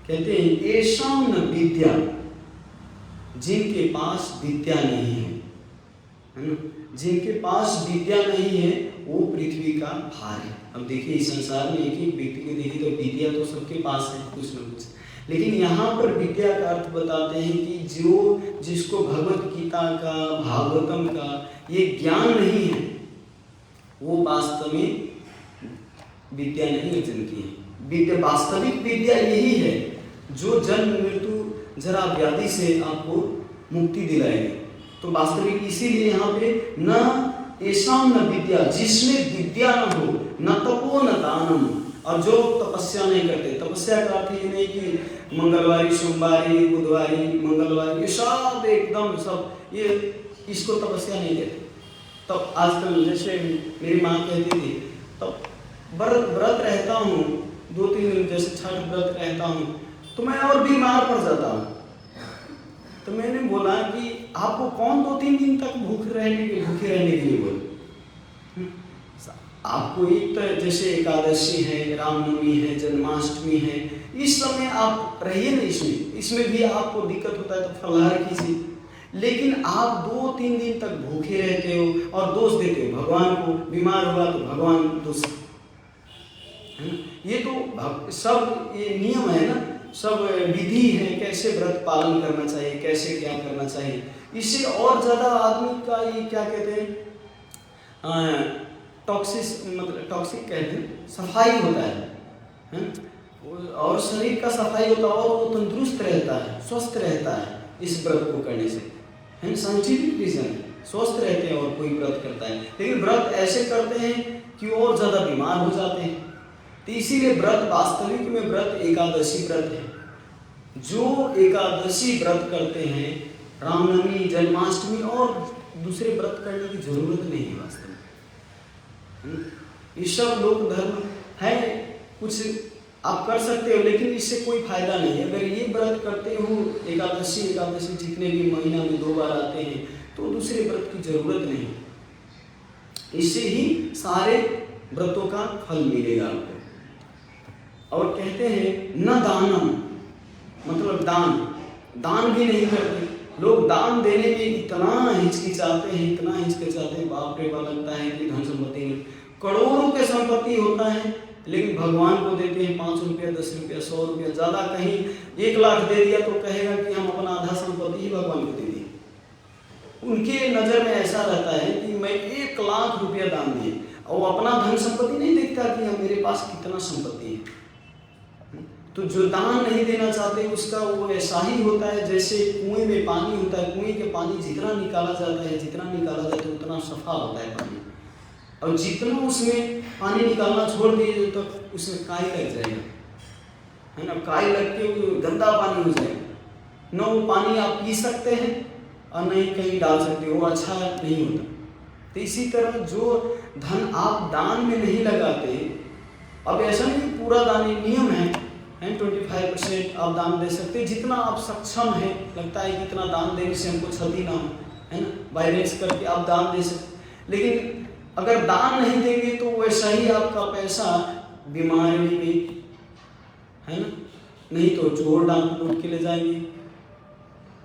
कहते हैं येषां न विद्या, जिनके पास विद्या नहीं है ना, जिनके पास विद्या नहीं है वो पृथ्वी का भार है। अब देखिए इस संसार में एक एक व्यक्ति को देखिए तो विद्या तो सबके पास है कुछ न कुछ, लेकिन यहाँ पर विद्या का अर्थ बताते हैं कि जो जिसको भगवत गीता का भागवतम का ये ज्ञान नहीं है वो वास्तव में विद्या नहीं अर्जन की है। विद्या, वास्तविक विद्या यही है जो जन्म मृत्यु जरा व्याधि से आपको मुक्ति दिलाएगी। तो वास्तविक इसीलिए यहाँ पे न येषां न विद्या, जिसमें विद्या न हो, न तपो न दानम, और जो तपस्या नहीं करते। तपस्या का अर्थ ये नहीं कि मंगलवारी सोमवारी बुधवारी मंगलवारी ये सब एकदम सब ये इसको तपस्या नहीं कहते। तब आजकल जैसे मेरी माँ कहती थी तब व्रत रहता हूँ 2-3 दिन, जैसे छठ व्रत रहता हूँ तो मैं और बीमार पड़ जाता हूँ। तो मैंने बोला कि आपको कौन 2-3 दिन तक भूखे रहने के लिए बोले? आपको एक तो जैसे एकादशी है, रामनवमी है, जन्माष्टमी है, इस समय आप रहिए ना, इसमें भी आपको दिक्कत होता है तो फलाहार कीजिए। लेकिन आप 2-3 दिन तक भूखे रहते हो और दोष देते हो भगवान को, बीमार हुआ तो भगवान दोष है ना। ये तो सब ये नियम है ना, सब विधि है कैसे व्रत पालन करना चाहिए, कैसे क्या करना चाहिए। इससे और ज़्यादा आदमी का ये क्या कहते हैं टॉक्सिक कहते हैं, सफाई होता है और शरीर का सफाई होता है और वो तंदुरुस्त रहता है, स्वस्थ रहता है इस व्रत को करने से, है साइंटिफिक रीजन, स्वस्थ रहते हैं और कोई व्रत करता है। लेकिन व्रत ऐसे करते हैं कि और ज़्यादा बीमार हो जाते हैं। तो इसीलिए व्रत वास्तविक में व्रत एकादशी व्रत है। जो एकादशी व्रत करते हैं, रामनवमी जन्माष्टमी और दूसरे व्रत करने की जरूरत नहीं है वास्तव में। ये सब लोक धर्म है, कुछ आप कर सकते हो लेकिन इससे कोई फायदा नहीं है। अगर ये व्रत करते हो एकादशी जितने भी महीना में 2 बार आते हैं तो दूसरे व्रत की जरूरत नहीं। इससे ही सारे व्रतों का फल मिलेगा आपको। और कहते हैं न दानम, मतलब दान भी नहीं करते लोग। दान देने में इतना हिचकिचाते हैं, बाप रे बाप, लगता है कि धन संपत्ति में करोड़ों के संपत्ति होता है, लेकिन भगवान को देते हैं 5 रुपया 10 रुपया 100 रुपया, ज़्यादा कहीं 1 लाख दे दिया तो कहेगा कि हम अपना आधा संपत्ति ही भगवान को दे दिए। उनके नज़र में ऐसा रहता है कि मैं 1 लाख रुपया दान दिए, और अपना धन संपत्ति नहीं देखता कि मेरे पास कितना संपत्ति है। तो जो दान नहीं देना चाहते उसका वो ऐसा ही होता है जैसे कुएं में पानी होता है, कुएं के पानी जितना निकाला जाता है उतना सफा होता है पानी, और जितना उसमें पानी निकालना छोड़ दिए तो उसमें काई लग जाएगा, है ना। काई लग के वो गंदा पानी हो जाएगा। न वो पानी आप पी सकते हैं और नहीं कहीं डाल सकते, वो अच्छा नहीं होता। तो इसी तरह जो धन आप दान में नहीं लगाते, अब ऐसा नहीं पूरा दान, नियम है 25% आप दान दे सकते, जितना आप सक्षम है, लगता है कि इतना दान देने से हमको क्षति ना हो, है ना, बाइलेंस करके आप दान दे सकते। लेकिन अगर दान नहीं देंगे तो वैसा ही आपका पैसा बीमारी में, है ना, नहीं तो चोर डांक लूट के ले जाएंगे।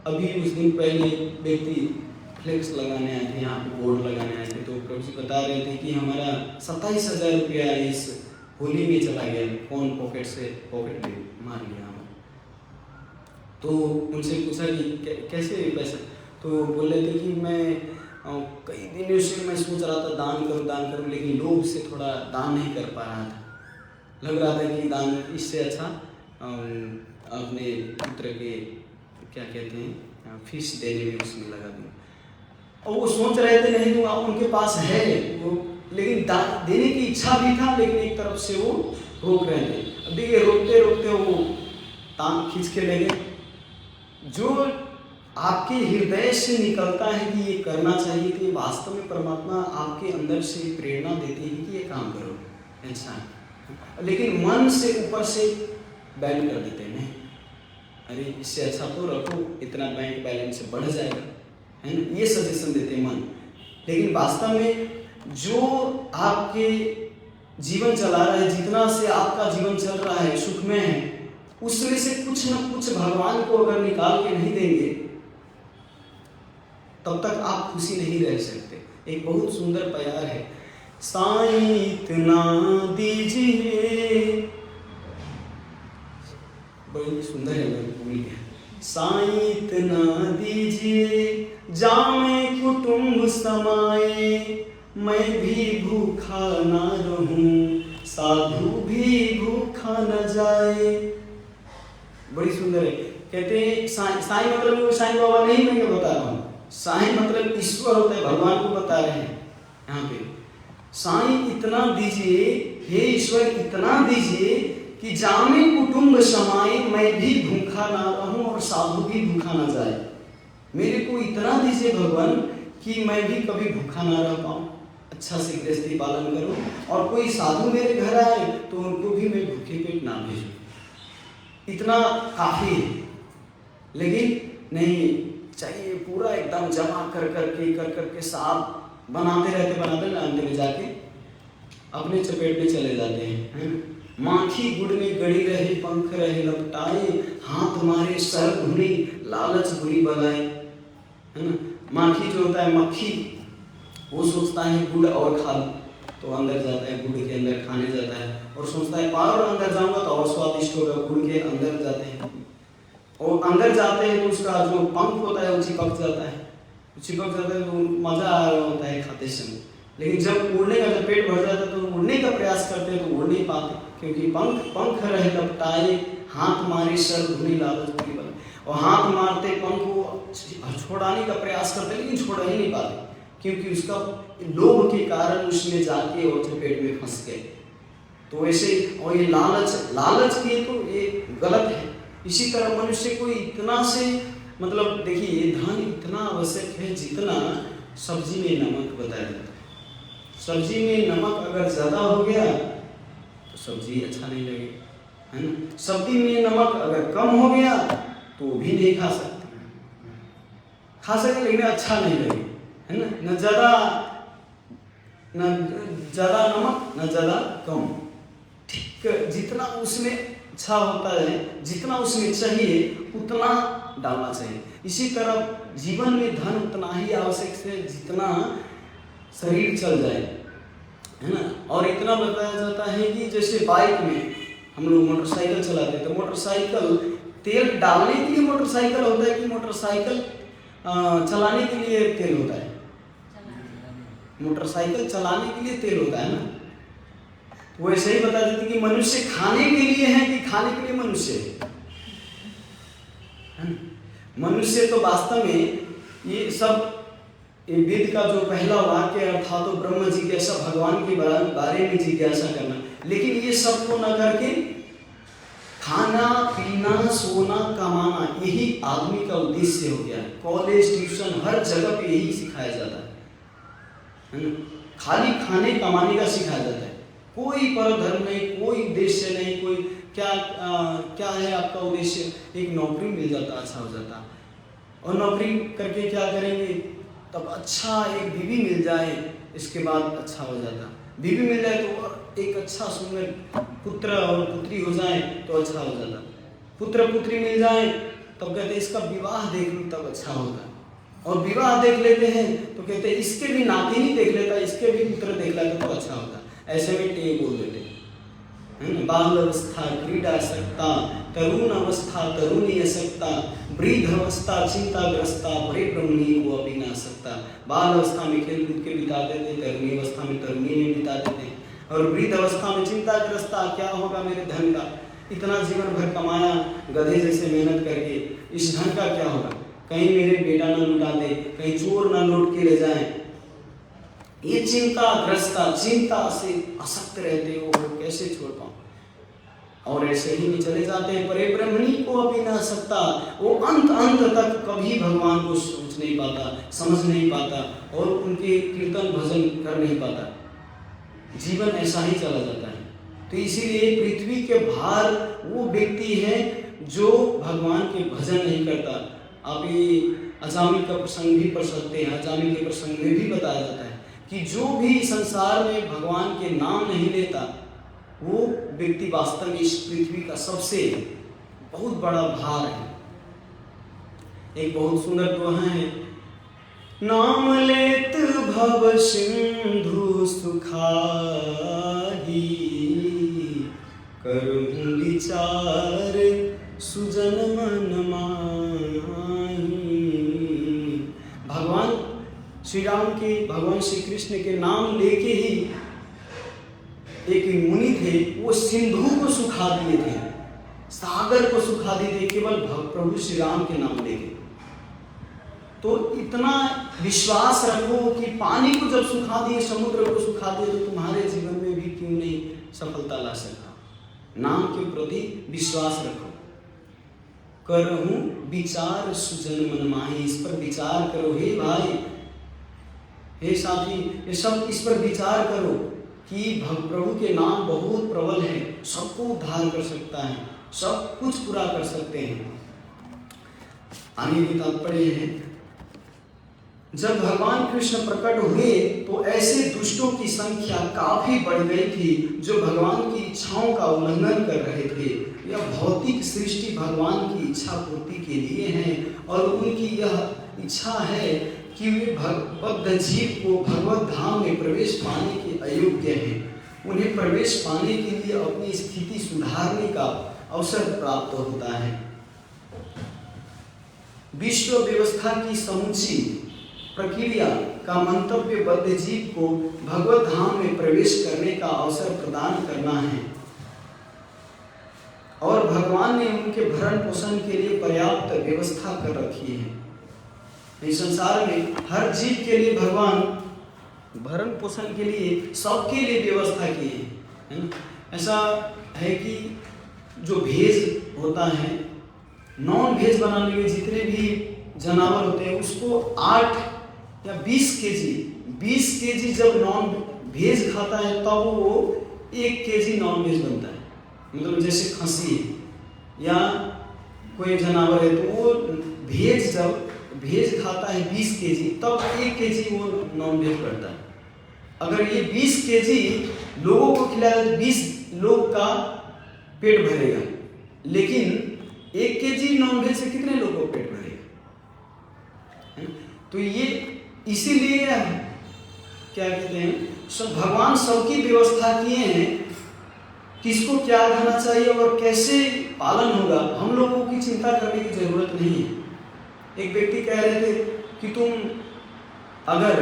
अभी कुछ दिन पहले व्यक्ति फ्लेक्स लगाने आए थे, यहाँ पे बोर्ड लगाने आए थे, तो प्रभु जी बता रहे थे कि हमारा 27,000 रुपया इस होली में चला गया, फोन पॉकेट में मार लिया हमारा। तो उनसे पूछा कि कैसे पैसा, तो बोले थे कि मैं कई दिनों से मैं सोच रहा था दान करूं, लेकिन लोभ से थोड़ा दान नहीं कर पा रहा था। लग रहा था कि दान इससे अच्छा अपने पुत्र के क्या कहते हैं फीस देने में उसमें लगा दूँ। और वो सोच रहे थे नहीं दूंगा, उनके पास है वो, लेकिन दान देने की इच्छा भी था, लेकिन एक तरफ से वो रोक रहे थे। अब देखिए रोकते रोकते वो तान खींच के ले गए। जो आपके हृदय से निकलता है कि ये करना चाहिए, कि वास्तव में परमात्मा आपके अंदर से प्रेरणा देती है कि ये काम करो, अच्छा, लेकिन मन से ऊपर से बैन कर देते हैं, अरे इससे अच्छा तो रखो, इतना बैंक बैलेंस बढ़ जाएगा, है ना, ये सजेशन देते हैं मन। लेकिन वास्तव में जो आपके जीवन चला रहा है, जितना से आपका जीवन चल रहा है सुखमय है, उसमें से कुछ न कुछ भगवान को अगर निकाल के नहीं देंगे तब तक आप खुशी नहीं रह सकते। एक बहुत सुंदर प्यार है, साईं इतना दीजिए, बड़ी सुंदर है, मैं भूल गया। साईं इतना दीजिए जामे कुटुंब समाए, मैं भी भूखा ना रहूं, साधु भी भूखा न जाए। बड़ी सुंदर है। कहते हैं साईं मतलब साईं बाबा नहीं, मैं बता रहा हूँ, साईं मतलब ईश्वर होता है, भगवान को बता रहे हैं यहाँ पे। साईं इतना दीजिए, हे ईश्वर इतना दीजिए कि जामे कुटुंब समाए, मैं भी भूखा ना रहूं और साधु भी भूखा ना जाए। मेरे को इतना दीजिए भगवान कि मैं भी कभी भूखा ना रह पाऊँ, अच्छा से गृहस्थी पालन करूं, और कोई साधु मेरे घर आए तो उनको भी मैं भूखे पेट ना भेजूं। इतना काफी है। लेकिन नहीं चाहिए, पूरा एकदम जमा कर करके साफ बनाते रहते अंत में जाके अपने चपेट में चले जाते हैं। माखी गुड़ में गड़ी रहे, पंख रहे लपटाए, हाथ मारे सर धुनी, लालच बुरी बलाए, है ना। माखी जो होता है, मक्खी, वो सोचता है गुड़ और खा तो अंदर जाता है, गुड़ के अंदर खाने जाता है, और सोचता है और अंदर जाऊंगा तो और स्वादिष्ट होगा, गुड़ के अंदर जाते हैं, और अंदर जाते हैं तो उसका जो पंख होता है वो चिपक जाता है तो मजा आ रहा होता है खाते समय। लेकिन जब उड़ने का, जब पेट भर जाता है तो उड़ने का प्रयास करते हैं तो उड़ नहीं पाते, क्योंकि पंख रहे लपटाए, हाथ मारे सर धुनी लालच बुरी बलाए। और हाथ मारते पंख को छोड़ाने का प्रयास करते लेकिन छोड़ा ही नहीं पाते, क्योंकि उसका लोभ के कारण उसमें जाके और चपेट में फंस गए। तो ऐसे, और ये लालच की तो ये गलत है। इसी तरह मनुष्य को इतना से, मतलब देखिए धन इतना आवश्यक है जितना सब्जी में नमक बताया जाता है। सब्जी में नमक अगर ज़्यादा हो गया तो सब्जी अच्छा नहीं लगेगा, है ना। सब्जी में नमक अगर कम हो गया तो भी नहीं खा सकते लेकिन अच्छा नहीं लगेगा, है ना। न ज़्यादा नमक न ज़्यादा कम, ठीक जितना उसमें अच्छा होता है, जितना उसमें चाहिए उतना डालना चाहिए। इसी तरह जीवन में धन उतना ही आवश्यक है जितना शरीर चल जाए, है ना। और इतना बताया जाता है कि जैसे बाइक में हम लोग मोटरसाइकिल चलाते हैं तो मोटरसाइकिल तेल डालने के लिए मोटरसाइकिल होता है कि मोटरसाइकिल चलाने के लिए तेल होता है? मोटरसाइकिल चलाने के लिए तेल होता है ना। वो ऐसे ही बता देते कि मनुष्य खाने के लिए है कि खाने के लिए मनुष्य है। मनुष्य तो वास्तव में ये सब वेद का जो पहला वाक्य अर्थात तो ब्रह्म जिज्ञासा, भगवान के बारे में जिज्ञासा करना, लेकिन ये सब को न करके खाना पीना सोना कमाना, यही आदमी का उद्देश्य हो गया है। कॉलेज ट्यूशन हर जगह पे यही सिखाया जाता है ना। खाली खाने कमाने का सिखाया जाता है, कोई परधर्म नहीं, कोई उद्देश्य नहीं, कोई क्या है आपका उद्देश्य? एक नौकरी मिल जाता अच्छा हो जाता, और नौकरी करके क्या करेंगे? तब अच्छा एक बीवी मिल जाए, इसके बाद अच्छा हो जाता। बीवी मिल जाए तो एक अच्छा सुंदर पुत्र और पुत्री हो जाए तो अच्छा हो जाता। पुत्र पुत्री मिल जाए तब कहते इसका विवाह देख लूँ तब अच्छा होगा, और विवाह देख लेते हैं तो कहते इसके भी नाती नहीं देख लेता, इसके भी पुत्र देख लेता तो अच्छा होता। ऐसे में टे बोल देते हैं, बाल अवस्था क्रीडा सकता तरुण अवस्था तरुणी असक्ता, वृद्ध अवस्था चिंताग्रस्ता, बड़े ब्रह्मणी को अभी ना सकता। बाल अवस्था में खेल कूद के बिता देते, तरुणी अवस्था में तरुणी में बिता देते, और वृद्ध अवस्था में चिंताग्रस्ता, क्या होगा मेरे धन का, इतना जीवन भर कमाया गधे जैसे मेहनत करके, इस धन का क्या होगा, कहीं मेरे बेटा न लुटा दे, कहीं चोर न लूट के ले जाए। ये चिंताग्रस्ता, चिंता से असक्त रहते हो, कैसे छोड़ पाऊं, और ऐसे ही नहीं चले जाते हैं। परे ब्रह्मणी को अभी ना सकता, वो अंत तक कभी भगवान को सोच नहीं पाता, समझ नहीं पाता, और उनके कीर्तन भजन कर नहीं पाता। जीवन ऐसा ही चला जाता है। तो इसीलिए पृथ्वी के भार वो व्यक्ति है जो भगवान के भजन नहीं करता। आप ये अजामिल का प्रसंग भी पढ़ सकते हैं। अजामिल के प्रसंग में भी बताया जाता है कि जो भी संसार में भगवान के नाम नहीं लेता, वो व्यक्ति वास्तव में इस पृथ्वी का सबसे बहुत बड़ा भार है। एक बहुत सुंदर दोहा है, नाम लेत भव सिंधु सुखाही, करूं विचार सुजन मन माही। भगवान श्री राम के, भगवान श्री कृष्ण के नाम लेके ही एक मुनि थे, वो सिंधु को सुखा दिए थे, सागर को सुखा दिए थे, केवल प्रभु श्री राम के नाम लेके। तो इतना विश्वास रखो कि पानी को जब सुखा दिए, समुद्र को सुखा दिए, तो तुम्हारे जीवन में भी क्यों नहीं सफलता ला सकता। नाम के प्रति विश्वास रखो। करहूं विचार सुजन मन माही, इस पर विचार करो हे भाई, हे साथी, ये सब इस पर विचार करो कि प्रभु के नाम बहुत प्रबल है, सबको उद्धार कर सकता है, सब कुछ पूरा कर सकते हैं। आगे की तात्पर्य है, जब भगवान कृष्ण प्रकट हुए तो ऐसे दुष्टों की संख्या काफी बढ़ गई थी जो भगवान की इच्छाओं का उल्लंघन कर रहे थे। यह भौतिक सृष्टि भगवान की इच्छा पूर्ति के लिए है, और उनकी यह इच्छा है कि वे बद्ध जीव को भगवत धाम में प्रवेश पाने के अयोग्य हैं। उन्हें प्रवेश पाने के लिए अपनी स्थिति सुधारने का अवसर प्राप्त होता है। विश्व व्यवस्था की समुची प्रक्रिया का मंतव्य बद्ध जीव को भगवत धाम में प्रवेश करने का अवसर प्रदान करना है, और भगवान ने उनके भरण पोषण के लिए पर्याप्त व्यवस्था कर रखी है। इस संसार में हर जीव के लिए भगवान भरण पोषण के लिए सबके लिए व्यवस्था की है। ऐसा है कि जो भेज होता है, नॉन भेज बनाने में जितने भी जानवर होते हैं उसको 8 या 20 केजी जब नॉन भेज खाता है तब वो 1 केजी नॉन भेज बनता है। मतलब जैसे खसी है या कोई जानवर है, तो वो जब भेज खाता है 20 केजी, तब 1 केजी वो नॉन भेज करता है। अगर ये 20 केजी लोगों को खिलाए तो 20 लोग का पेट भरेगा, लेकिन 1 केजी नॉन भेज से कितने लोगों को पेट भरेगा। तो ये इसीलिए क्या कहते हैं, सब भगवान सबकी व्यवस्था किए हैं, किसको क्या खाना चाहिए और कैसे पालन होगा, हम लोगों की चिंता करने की जरूरत नहीं है। एक व्यक्ति कह रहे थे कि तुम अगर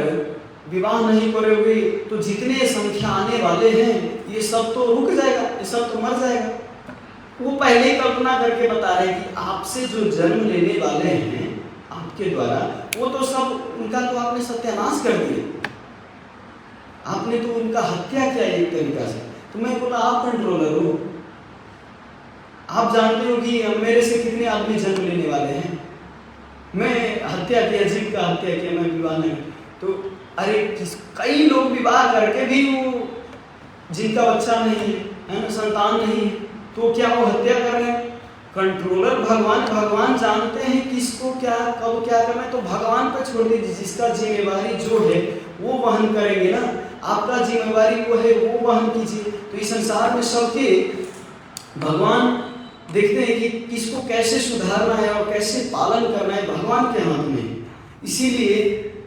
विवाह नहीं करोगे तो जितने संख्या आने वाले हैं ये सब तो रुक जाएगा, ये सब तो मर जाएगा। वो पहले कल्पना करके बता रहे कि आपसे जो जन्म लेने वाले हैं आपके द्वारा, वो तो सब उनका तो आपने सत्यानाश कर दिया, आपने तो उनका हत्या किया एक तरीका से। तो मैं बोला आप कंट्रोलर हो, आप जानते हो कि मेरे से कितने आदमी जन्म लेने वाले हैं, मैं हत्या किया, जीव का हत्या किया, मैं विवाह नहीं। तो अरे कई लोग विवाह करके भी वो जिनका बच्चा नहीं है, संतान नहीं, तो क्या वो हत्या कर रहे हैं? कंट्रोलर भगवान जानते हैं किसको क्या कब क्या करना है, तो भगवान पर छोड़ दीजिए। जिसका जिम्मेवारी जो है वो वहन करेंगे ना, आपका जिम्मेवारी वो है वो वहन कीजिए। तो इस संसार में सबके भगवान देखते हैं कि किसको कैसे सुधारना है और कैसे पालन करना है, भगवान के हाथ में। इसीलिए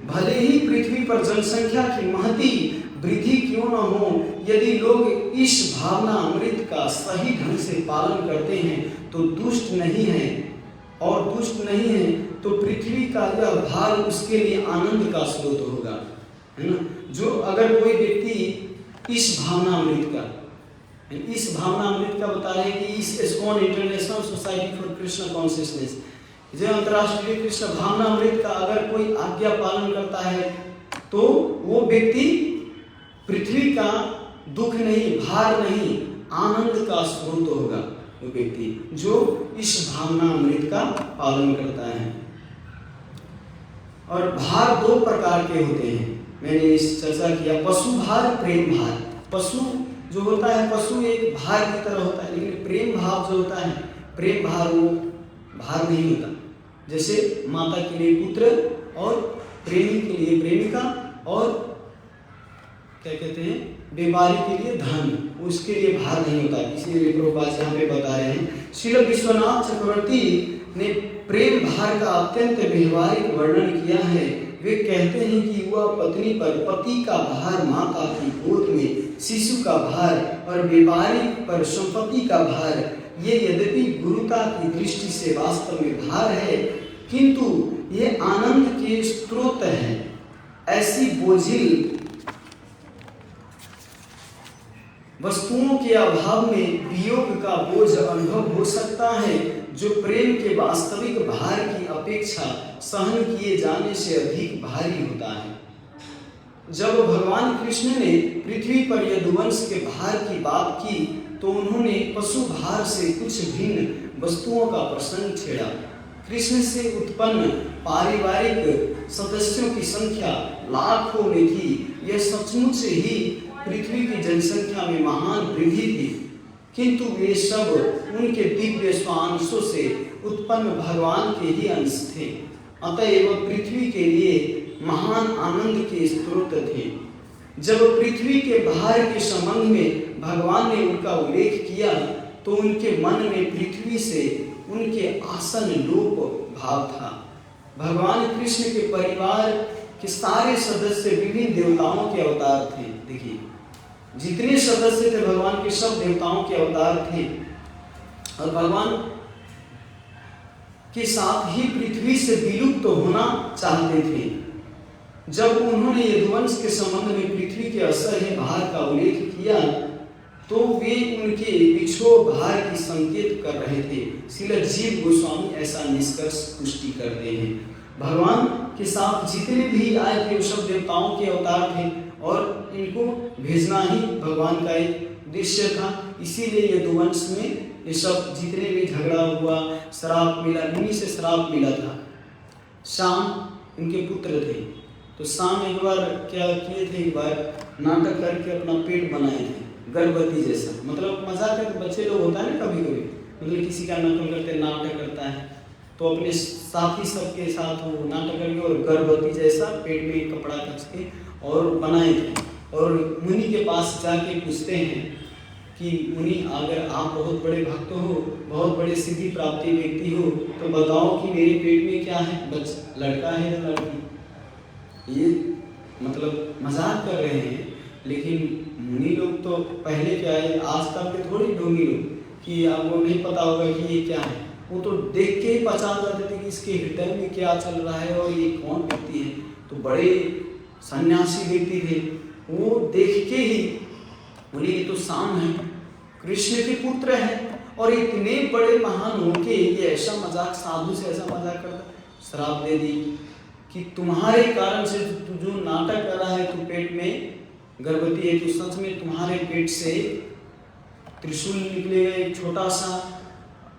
भले ही पृथ्वी पर जनसंख्या की महती वृद्धि क्यों न हो, यदि लोग इस भावना अमृत का सही ढंग से पालन करते हैं तो दुष्ट नहीं है, और दुष्ट नहीं है तो पृथ्वी का यह भार उसके लिए आनंद का स्रोत होगा, है ना। जो अगर कोई व्यक्ति इस भावना अमृत का बता रहे हैं कि इस ISKCON international society for Krishna consciousness, जो अंतर्राष्ट्रीय कृष्ण भावना अमृत का अगर कोई आज्ञा पालन करता है तो वो व्यक्ति पृथ्वी का दुख नहीं, भार नहीं, आनंद का स्रोत होगा। वो व्यक्ति जो इस भावना अमृत का पालन करता है। और भार दो प्रकार के होते हैं, मैंने इस चर्चा किया, पशु भार, प्रेम भार। पशु जो होता है, पशु एक भार की तरह होता है, लेकिन प्रेम भाव जो होता है, प्रेम भार वो भार नहीं होता। जैसे माता के लिए पुत्र और प्रेमी के लिए प्रेमिका और क्या कहते हैं व्यापारी के लिए धन, उसके लिए भार नहीं होता। इसीलिए प्रभुपाद यहाँ पे बता रहे हैं। श्रील विश्वनाथ चक्रवर्ती ने प्रेम भार का अत्यंत व्यवहारिक वर्णन किया है। वे कहते हैं कि युवा पत्नी पर पति का भार, माता की गोद में शिशु का भार और व्यापारी पर संपत्ति का भार, ये यद्यपि गुरुता की दृष्टि से वास्तव में भार है, किंतु ये आनंद के स्रोत है। ऐसी बोझिल वस्तुओं के अभाव में वियोग का बोझ अनुभव हो सकता है, जो प्रेम के वास्तविक भार की अपेक्षा सहन किए जाने से अधिक भारी होता है। जब भगवान कृष्ण ने पृथ्वी पर यदुवंश के भार की बात की तो उन्होंने पशु भार से कुछ भिन्न वस्तुओं का प्रसंग छेड़ा। कृष्ण से उत्पन्न पारिवारिक सदस्यों की संख्या लाखों में थी। यह सचमुच ही पृथ्वी की जनसंख्या में महान वृद्धि थी, किंतु वे सब उनके दिव्य स्वांशों से उत्पन्न भगवान के ही अंश थे। अतएव पृथ्वी के लिए महान आनंद के स्रोत थे। जब पृथ्वी के भार के संबंध में भगवान ने उनका उल्लेख किया तो उनके मन में पृथ्वी से उनके आसन लोप भाव था। भगवान कृष्ण के परिवार के सारे सदस्य विभिन्न देवताओं के अवतार थे। देखिए, जितने सदस्य थे भगवान के सब देवताओं के अवतार थे, और भगवान के साथ ही पृथ्वी से विलुप्त तो होना चाहते थे। जब उन्होंने यदुवंश के संबंध में पृथ्वी के असह्य भार का उल्लेख किया तो वे उनके बिछोह भार की संकेत कर रहे थे। श्रील जीव गोस्वामी ऐसा निष्कर्ष पुष्टि करते हैं। भगवान के साथ जितने भी आए थे वो सब देवताओं के अवतार थे, और इनको भेजना ही भगवान का एक उद्देश्य था। इसीलिए यदुवंश में ये सब जितने भी झगड़ा हुआ, श्राप मिला, इन्हीं से श्राप मिला था। शाम इनके पुत्र थे, तो शाम एक बार क्या किए थे, एक बार नाटक करके अपना पेट बनाए थे गर्भवती जैसा। मतलब मजाक करके बच्चे लोग होता है ना कभी कभी, मतलब किसी का नकल करते नाटक करता है, तो अपने साथी सबके साथ वो नाटक करके और गर्भवती जैसा पेट में कपड़ा कस के और बनाए थे। और मुनि के पास जाके पूछते हैं कि मुनि, अगर आप बहुत बड़े भक्त हो, बहुत बड़े सिद्धि प्राप्ति व्यक्ति हो, तो बताओ कि मेरे पेट में क्या है, लड़का है या लड़की। ये मतलब मजाक कर रहे हैं, लेकिन मुनि लोग तो पहले क्या है, आजकल के थोड़ी ढोंगी लोग कि आपको नहीं पता होगा कि ये क्या है, वो तो देख के ही पहचान जाते थे कि इसके हृदय में क्या चल रहा है और ये कौन व्यक्ति है। तो बड़े सन्यासी व्यक्ति थे, वो देख के ही बोले ये तो शाम है, कृष्ण के पुत्र है, और इतने बड़े महान होके ये ऐसा मजाक, साधु से ऐसा मजाक करता, श्राप दे दी कि तुम्हारे कारण से तू जो नाटक कर रहा है, तू पेट में गर्भवती है, तो सच में तुम्हारे पेट से त्रिशूल निकलेगा, एक छोटा सा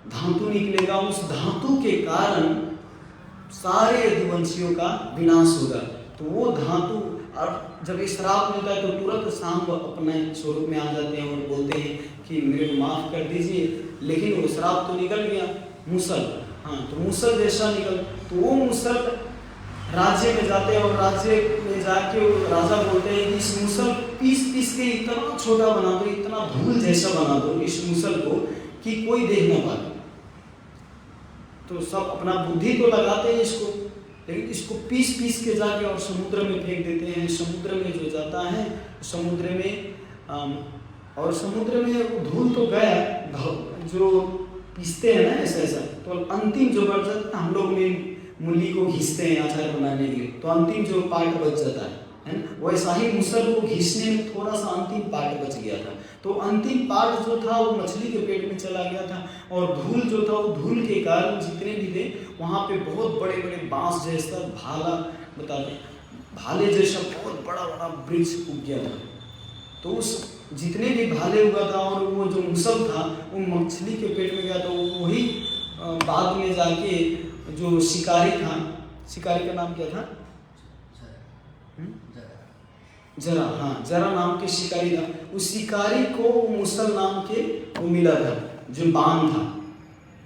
धातु निकलेगा, उस धातु के कारण सारे यदुवंशियों का विनाश होगा। तो वो धातु, और जब ये श्राप मिलता है तो तुरंत शाम अपने स्वरूप में आ जाते हैं और बोलते हैं कि मेरे को माफ कर दीजिए, लेकिन वो श्राप तो निकल गया, मूसल, हाँ, तो मूसल जैसा निकल, तो वो मूसल राज्य में जाते हैं, और राज्य में जाके राजा बोलते हैं कि इस मूसल पीस पीस के इतना छोटा बना दो, इतना धूल जैसा बना दो इस मूसल को कि कोई देख ना पाए। तो सब अपना बुद्धि तो लगाते हैं इसको, लेकिन इसको पीस पीस के जाके और समुद्र में फेंक देते हैं। समुद्र में जो जाता है समुद्र में और समुद्र में धूल तो गया, जो पीसते हैं ना ऐसा ऐसा, तो अंतिम जो बच जाता है, हम लोग में मूली को घिसते हैं अचार बनाने के लिए, तो अंतिम जो पार्ट बच जाता है ना, वैसा ही मुसल को घिसने में थोड़ा सा अंतिम पार्ट बच गया था। तो अंतिम पार्ट जो था वो मछली के पेट में चला गया था, और धूल जो था वो धूल के कारण जितने भी थे वहाँ पे बहुत बड़े बड़े बांस जैसा भाला, बताते भाले जैसा बहुत बड़ा बड़ा वृक्ष उग गया था। तो उस जितने भी भाले हुआ था और वो जो मुसल था वो मछली के पेट में गया, तो वही बाद में जाके जो शिकारी था, शिकारी का नाम क्या था? जरा, हाँ जरा नाम के शिकारी था। उस शिकारी को मुसल नाम के वो मिला था, जो बाण था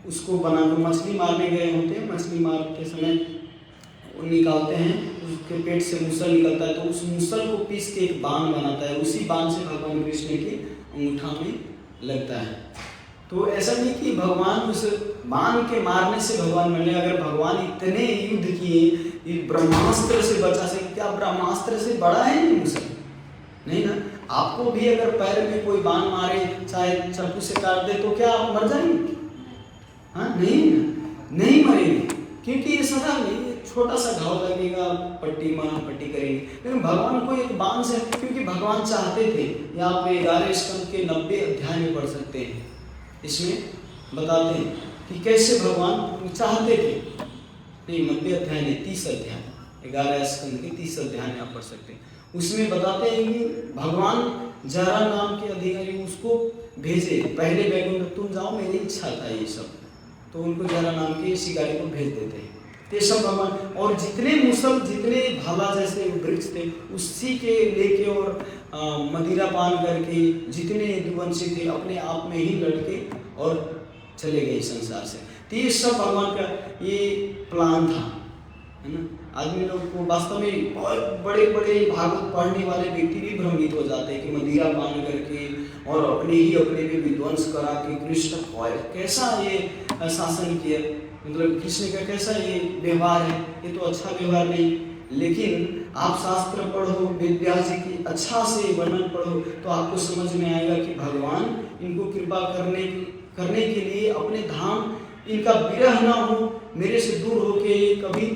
उसको बना, तो मछली मारने गए होते हैं, मछली मार के समय वो निकालते हैं, उसके पेट से मुसल निकलता है, तो उस मुसल को पीस के एक बाण बनाता है, उसी बाण से भगवान कृष्ण के अंगूठा में लगता है। तो ऐसा नहीं कि भगवान उस बाण के मारने से भगवान मरे, अगर भगवान इतने युद्ध किए, ब्रह्मास्त्र से बचा सके, क्या ब्रह्मास्त्र से बड़ा है नहीं मुसल? नहीं ना। आपको भी अगर पैर में कोई बाण मारे, चाहे चाकू से काट दे, तो क्या आप मर जाएंगे? हाँ नहीं ना, नहीं मरेंगे, क्योंकि ये सदा नहीं, छोटा सा घाव लगेगा, पट्टी करेंगे, लेकिन भगवान को एक बाण से, क्योंकि भगवान चाहते थे, यहाँ पे 11 स्कंद के 90 अध्याय में पढ़ सकते हैं, इसमें बताते हैं कि कैसे भगवान चाहते थे। 90 अध्याय नहीं, 30 अध्याय, 11 स्कंद के 30 अध्याय में आप पढ़ सकते हैं। उसमें बताते हैं कि भगवान जरा नाम के अधिकारी उसको भेजे, पहले बैकुंठ तुम जाओ, मेरी इच्छा था ये सब, तो उनको जरा नाम के शिकारी को भेज देते हैं। ये सब भगवान, और जितने मुसल, जितने भाला जैसे वृक्ष थे, उसी के लेके और मदिरा पान करके जितने यदुवंशी थे अपने आप में ही लड़के और चले गए संसार से। तो ये सब भगवान का ये प्लान था, है ना। आदमी लोग को वास्तव में बहुत बड़े बड़े भागवत पढ़ने वाले व्यक्ति भी भ्रमित हो जाते हैं कि मदिरा पान करके और अपने भी विध्वंस करा के कृष्ण कैसा ये शासन किया, मतलब कृष्ण का कैसा ये व्यवहार है, ये तो अच्छा व्यवहार नहीं। लेकिन आप शास्त्र पढ़ो, वेद व्यास जी की अच्छा से वर्णन पढ़ो, तो आपको समझ में आएगा कि भगवान इनको कृपा करने के लिए अपने धाम, इनका विरह ना हो, मेरे से दूर होके कभी,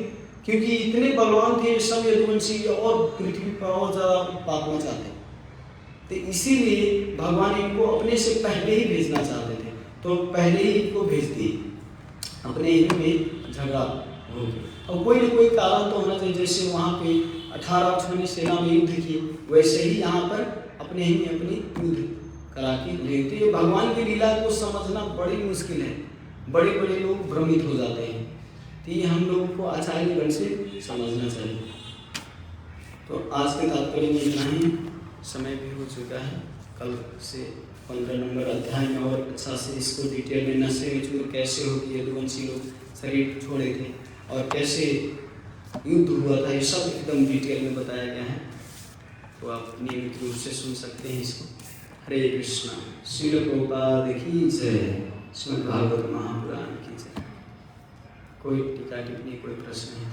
क्योंकि इतने बलवान थे सब यदुवंशी और पृथ्वी पर और ज़्यादा उत्पात मचाते, तो इसीलिए भगवान इनको अपने से पहले ही भेजना चाहते थे, तो पहले ही इनको भेज दिए, अपने ही में झगड़ा हो गया। और कोई न कोई कारण तो होना चाहिए, जैसे वहाँ पे 18 अक्षौहिणी सेना में युद्ध किए, वैसे ही यहाँ पर अपने ही में अपनी युद्ध करा के लेते। भगवान की लीला को समझना बड़ी मुश्किल है, बड़े बड़े लोग भ्रमित हो जाते हैं, तो ये हम लोगों को आचार्यगण से समझना चाहिए। तो आज के तात्पर्य में इतना ही, समय भी हो चुका है। कल से 15 नंबर अध्याय में और अच्छा से इसको डिटेल में नशे में चूर कैसे हो कि यदुवंशी लोग शरीर छोड़े थे और कैसे युद्ध हुआ था, ये सब एकदम डिटेल में बताया गया है, तो आप नियमित रूप से सुन सकते हैं इसको। हरे कृष्णा। श्रील प्रभुपाद की जय। श्रीमद् भागवत महापुराण की जय। कोई टीका टिप्पणी, कोई प्रश्न है?